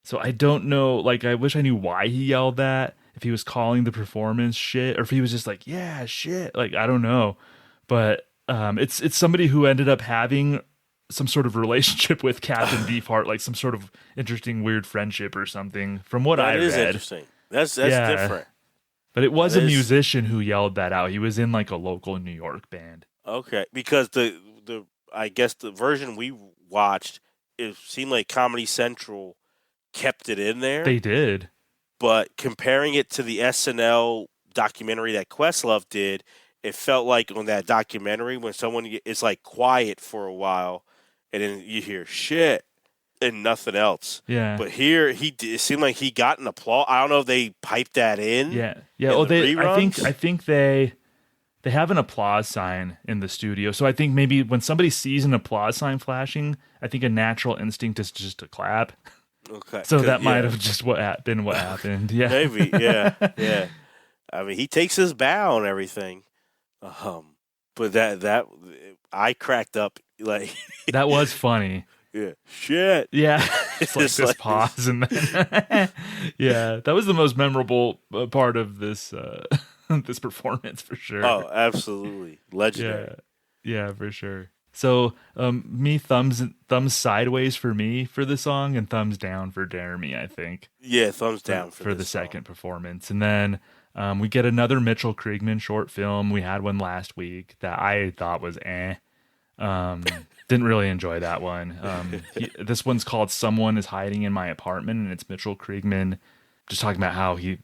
So I don't know. Like, I wish I knew why he yelled that. If he was calling the performance shit, or if he was just like, yeah, shit. Like, I don't know. But it's somebody who ended up having some sort of relationship with Captain Beefheart, like some sort of interesting, weird friendship or something. From what I read, that is interesting. That's different. But it was a musician who yelled that out. He was in like a local New York band. Okay, because the I guess the version we watched, it seemed like Comedy Central kept it in there. They did. But comparing it to the SNL documentary that Questlove did, it felt like on that documentary when someone is like quiet for a while and then you hear shit and nothing else. Yeah. But here it seemed like he got an applause. I don't know if they piped that in. Yeah. I think they have an applause sign in the studio. So I think maybe when somebody sees an applause sign flashing, I think a natural instinct is just to clap. Okay. So that might have just been what happened. Yeah. Maybe. Yeah. Yeah. I mean, he takes his bow and everything. But that I cracked up like that was funny. Yeah. Shit. Yeah. It's like this pause and then yeah, that was the most memorable part of this this performance for sure. Oh, absolutely. Legendary. Yeah, for sure. So, thumbs sideways for me for the song and thumbs down for Deremy, I think. Yeah, thumbs down for the second performance. And then we get another Mitchell Kriegman short film. We had one last week that I thought was didn't really enjoy that one. This one's called Someone is Hiding in My Apartment, and it's Mitchell Kriegman just talking about how he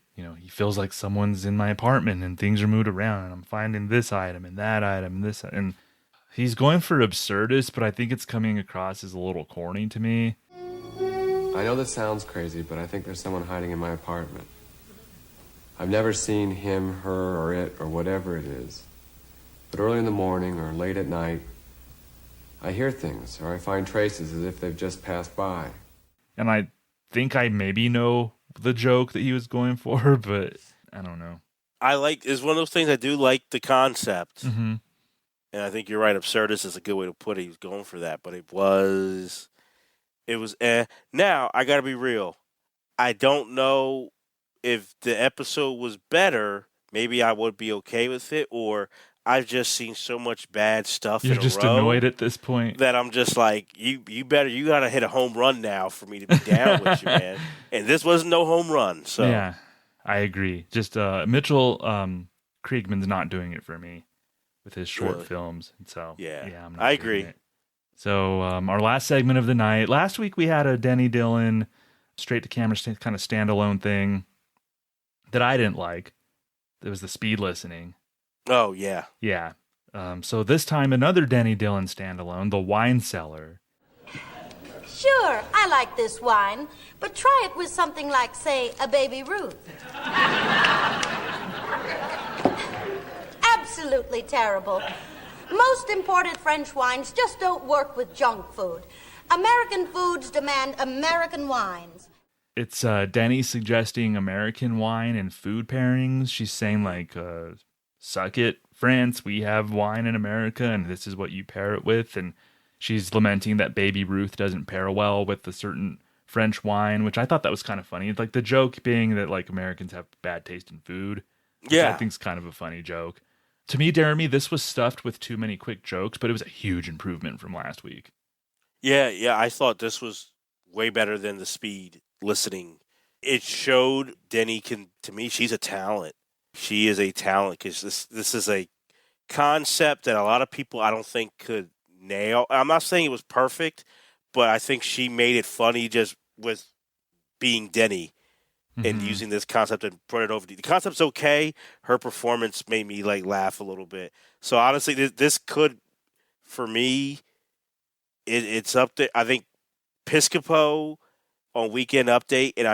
feels like someone's in my apartment and things are moved around and I'm finding this item and that item and this, and he's going for absurdist, but I think it's coming across as a little corny to me. I know this sounds crazy, but I think there's someone hiding in my apartment. I've never seen him, her, or it, or whatever it is. But early in the morning or late at night, I hear things, or I find traces as if they've just passed by. And I think I maybe know the joke that he was going for, but I don't know. It's one of those things I do like the concept. Mm-hmm. And I think you're right, absurdist is a good way to put it. He was going for that, but it was Now, I got to be real. I don't know if the episode was better, maybe I would be okay with it, or I've just seen so much bad stuff You're in a just row annoyed at this point that I'm just like, you got to hit a home run now for me to be down with you, man. And this wasn't no home run, so. Yeah, I agree. Just Mitchell Kriegman's not doing it for me with his short films. And so, I'm not I agree. It. So our last segment of the night, last week we had a Denny Dillon straight to camera kind of standalone thing that I didn't like. It was the speed listening. Oh, yeah. Yeah. So this time, another Denny Dillon standalone, The Wine Cellar. Sure, I like this wine, but try it with something like, say, a Baby Ruth. Absolutely terrible. Most imported French wines just don't work with junk food. American foods demand American wines. It's Denny suggesting American wine and food pairings. She's saying, like, suck it, France, we have wine in America, and this is what you pair it with. And she's lamenting that Baby Ruth doesn't pair well with a certain French wine, which I thought that was kind of funny. Like, the joke being that, like, Americans have bad taste in food. Yeah. I think is kind of a funny joke. To me, Deremy, this was stuffed with too many quick jokes, but it was a huge improvement from last week. Yeah, I thought this was way better than the speed listening. It showed Denny to me, she's a talent. She is a talent because this is a concept that a lot of people I don't think could nail. I'm not saying it was perfect, but I think she made it funny just with being Denny and using this concept and put it over. The concept's okay. Her performance made me like laugh a little bit. So honestly, this could, for me, it's up there. I think Piscopo on Weekend Update, and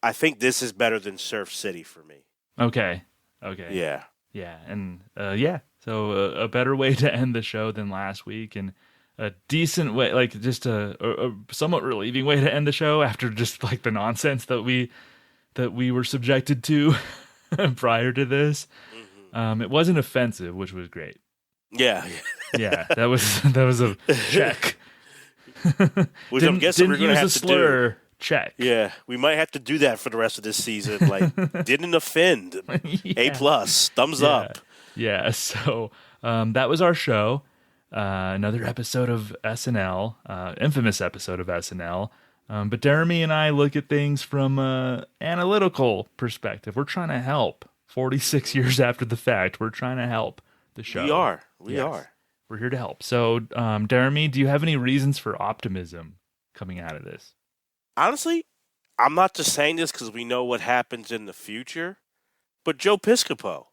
I think this is better than Surf City for me. Okay. Yeah. Yeah, and so a better way to end the show than last week, and a decent way, like just a somewhat relieving way to end the show after just like the nonsense that we were subjected to prior to this. It wasn't offensive, which was great. Yeah. Yeah, that was a check. Which I'm guessing we're going to have to slur. do. Check. Yeah, we might have to do that for the rest of this season. Like, didn't offend. A+, thumbs up. Yeah, so that was our show. Another episode of SNL, infamous episode of SNL. But Deremy and I look at things from an analytical perspective. We're trying to help. 46 years after the fact, we're trying to help the show. We are. We're here to help. So, Deremy, do you have any reasons for optimism coming out of this? Honestly, I'm not just saying this because we know what happens in the future, but Joe Piscopo,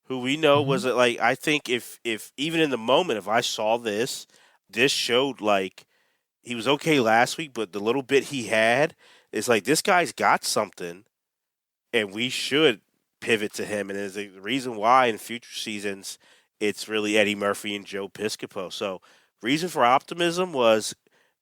who we know was like, I think if even in the moment, if I saw this showed like he was okay last week, but the little bit he had is like, this guy's got something and we should pivot to him. And there's a reason why in future seasons, it's really Eddie Murphy and Joe Piscopo. So reason for optimism was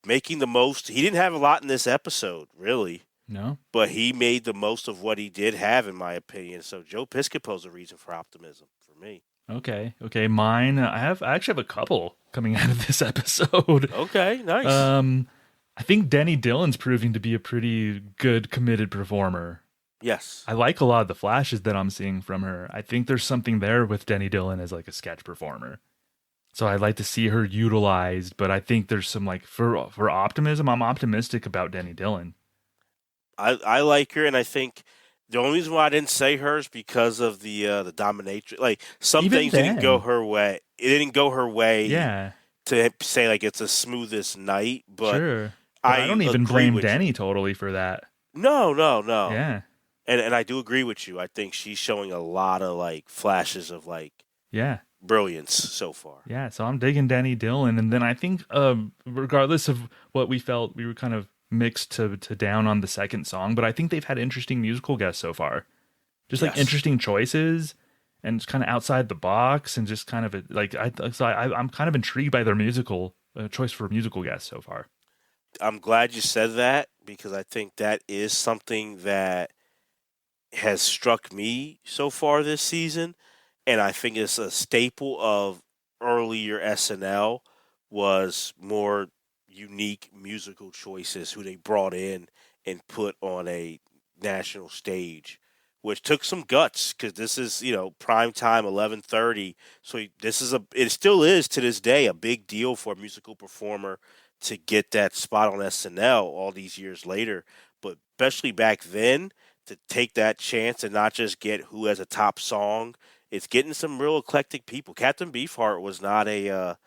making the most. He didn't have a lot in this episode, really. No. But he made the most of what he did have, in my opinion. So Joe Piscopo's a reason for optimism for me. Okay. Mine, I actually have a couple coming out of this episode. Okay, nice. I think Denny Dillon's proving to be a pretty good, committed performer. Yes. I like a lot of the flashes that I'm seeing from her. I think there's something there with Denny Dillon as like a sketch performer. So I'd like to see her utilized, but I think there's some like for optimism, I'm optimistic about Denny Dillon. I like her, and I think the only reason why I didn't say her is because of the dominatrix. Like some Even things then. didn't go her way. It didn't go her way. Yeah. To say like it's the smoothest night, but Sure. But I don't even blame Denny totally for that. No. Yeah. And I do agree with you. I think she's showing a lot of like flashes of like brilliance so far. Yeah, so I'm digging Denny Dillon, and then I think regardless of what we felt, we were kind of mixed to down on the second song, but I think they've had interesting musical guests so far. Just like interesting choices and it's kind of outside the box and just kind of like I'm kind of intrigued by their musical choice for musical guests so far. I'm glad you said that because I think that is something that has struck me so far this season, and I think it's a staple of earlier SNL was more unique musical choices who they brought in and put on a national stage, which took some guts because this is, prime time, 11:30. So it still is to this day a big deal for a musical performer to get that spot on SNL all these years later. But especially back then, to take that chance and not just get who has a top song, it's getting some real eclectic people. Captain Beefheart was not a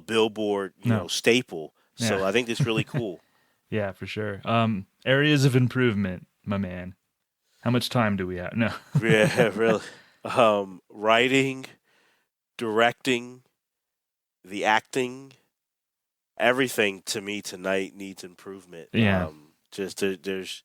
Billboard staple. So Yeah. I think it's really cool. Yeah, for sure. Areas of improvement, my man. How much time do we have? No. Yeah, really. Writing, directing, the acting, everything to me tonight needs improvement. Yeah. There's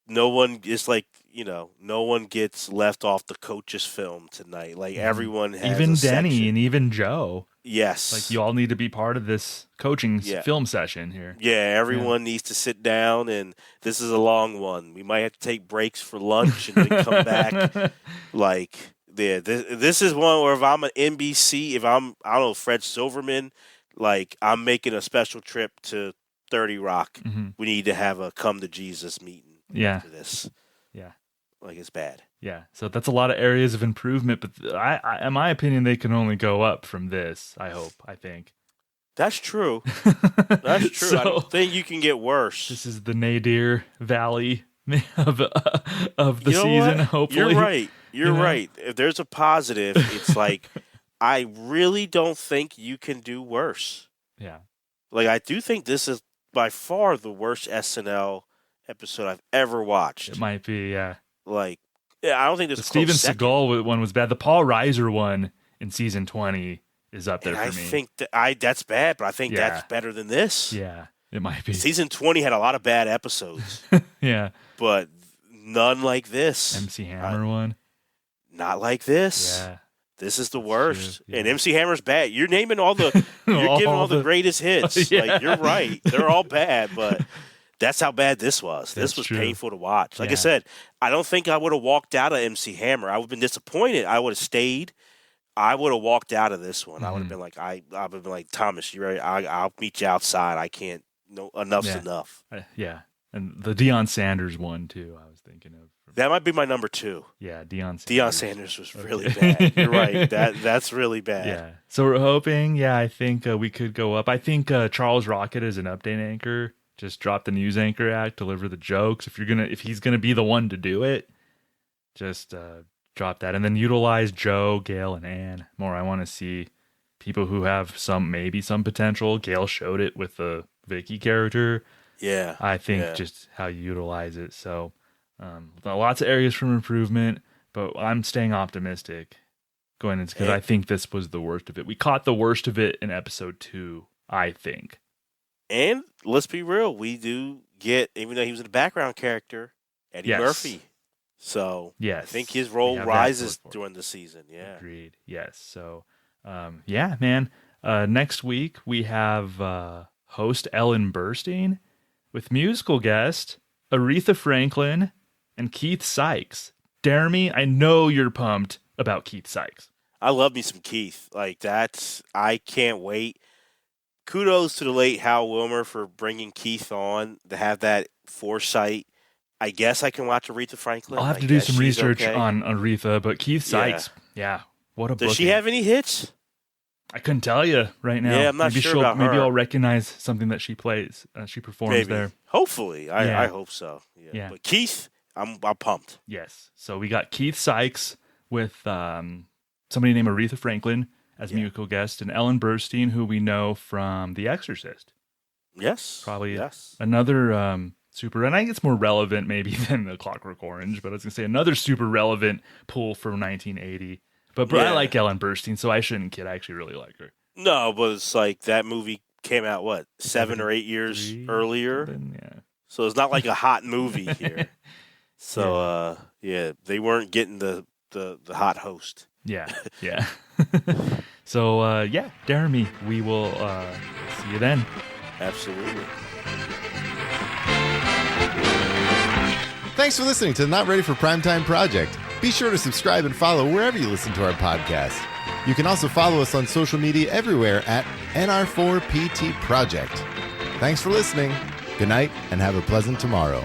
no one. It's like no one gets left off the coach's film tonight. Like everyone has even a Denny section. and even Joe. Yes. Like you all need to be part of this coaching film session here. Yeah, everyone needs to sit down, and this is a long one. We might have to take breaks for lunch and then come back. This is one where if I'm an NBC, I don't know, Fred Silverman, like I'm making a special trip to 30 Rock. Mm-hmm. We need to have a come to Jesus meeting. Yeah. For this. Yeah. Like it's bad. Yeah, so that's a lot of areas of improvement, but I in my opinion, they can only go up from this. I think. That's true. That's true. So, I don't think you can get worse. This is the Nadir Valley of the You know season. what? Hopefully, You're right. You're right. If there's a positive, it's like I really don't think you can do worse. Yeah. Like I do think this is by far the worst SNL episode I've ever watched. It might be. Yeah. Like. Yeah, I don't think there's the a close Steven second. Seagal one was bad. The Paul Reiser one in season 20 is up there And for me. I think that's bad, but I think that's better than this. Yeah, it might be. Season 20 had a lot of bad episodes. Yeah. But none like this. MC Hammer one. Not like this. Yeah. This is the worst. And MC Hammer's bad. You're naming all the you're giving all the greatest hits. Yeah. Like you're right. They're all bad, but that's how bad this was. This was true. painful to watch. Like I said, I don't think I would have walked out of MC Hammer. I would have been disappointed. I would have stayed. I would have walked out of this one. Mm-hmm. I would have been like, I would have been like, Thomas, you ready? I'll meet you outside. I can't. No, enough's enough. Yeah, and the Deion Sanders one too. I was thinking of. That might be my number 2. Yeah, Deion Sanders. Deion Sanders was really bad. You're right. That's really bad. Yeah. So we're hoping. Yeah, I think we could go up. I think Charles Rocket is an update anchor. Just drop the news anchor act, deliver the jokes. If he's gonna be the one to do it, just drop that, and then utilize Joe, Gail, and Ann more. I want to see people who have maybe some potential. Gail showed it with the Vicky character. Yeah. I think just how you utilize it. So. Lots of areas for improvement, but I'm staying optimistic going into because I think this was the worst of it. We caught the worst of it in episode 2, I think. And let's be real, we do get, even though he was a background character, Eddie Murphy. So I think his role rises during the season. Yeah. Agreed. Yes. So, yeah, man. Next week we have host Ellen Burstyn with musical guest Aretha Franklin and Keith Sykes. Deremy, I know you're pumped about Keith Sykes. I love me some Keith. I can't wait. Kudos to the late Hal Wilmer for bringing Keith on to have that foresight. I guess I can watch Aretha Franklin. I'll have to do some research on Aretha, but Keith Sykes, what a booking. Does she have any hits? I couldn't tell you right now. Yeah, I'm not sure about her. Maybe I'll recognize something that she plays. She performs there. Hopefully. I hope so. Yeah. But Keith, I'm pumped. Yes. So we got Keith Sykes with somebody named Aretha Franklin as musical guest, and Ellen Burstyn, who we know from The Exorcist. Yes. Probably another super, and I think it's more relevant maybe than The Clockwork Orange, but I was going to say another super relevant pull from 1980. But I like Ellen Burstyn, so I shouldn't kid. I actually really like her. No, but it's like that movie came out, 7 or 8 years earlier? Yeah. So it's not like a hot movie here. So, they weren't getting the hot host. Yeah. So, Deremy, we will see you then. Absolutely. Thanks for listening to the Not Ready for Primetime Project. Be sure to subscribe and follow wherever you listen to our podcast. You can also follow us on social media everywhere at NR4PT Project. Thanks for listening. Good night and have a pleasant tomorrow.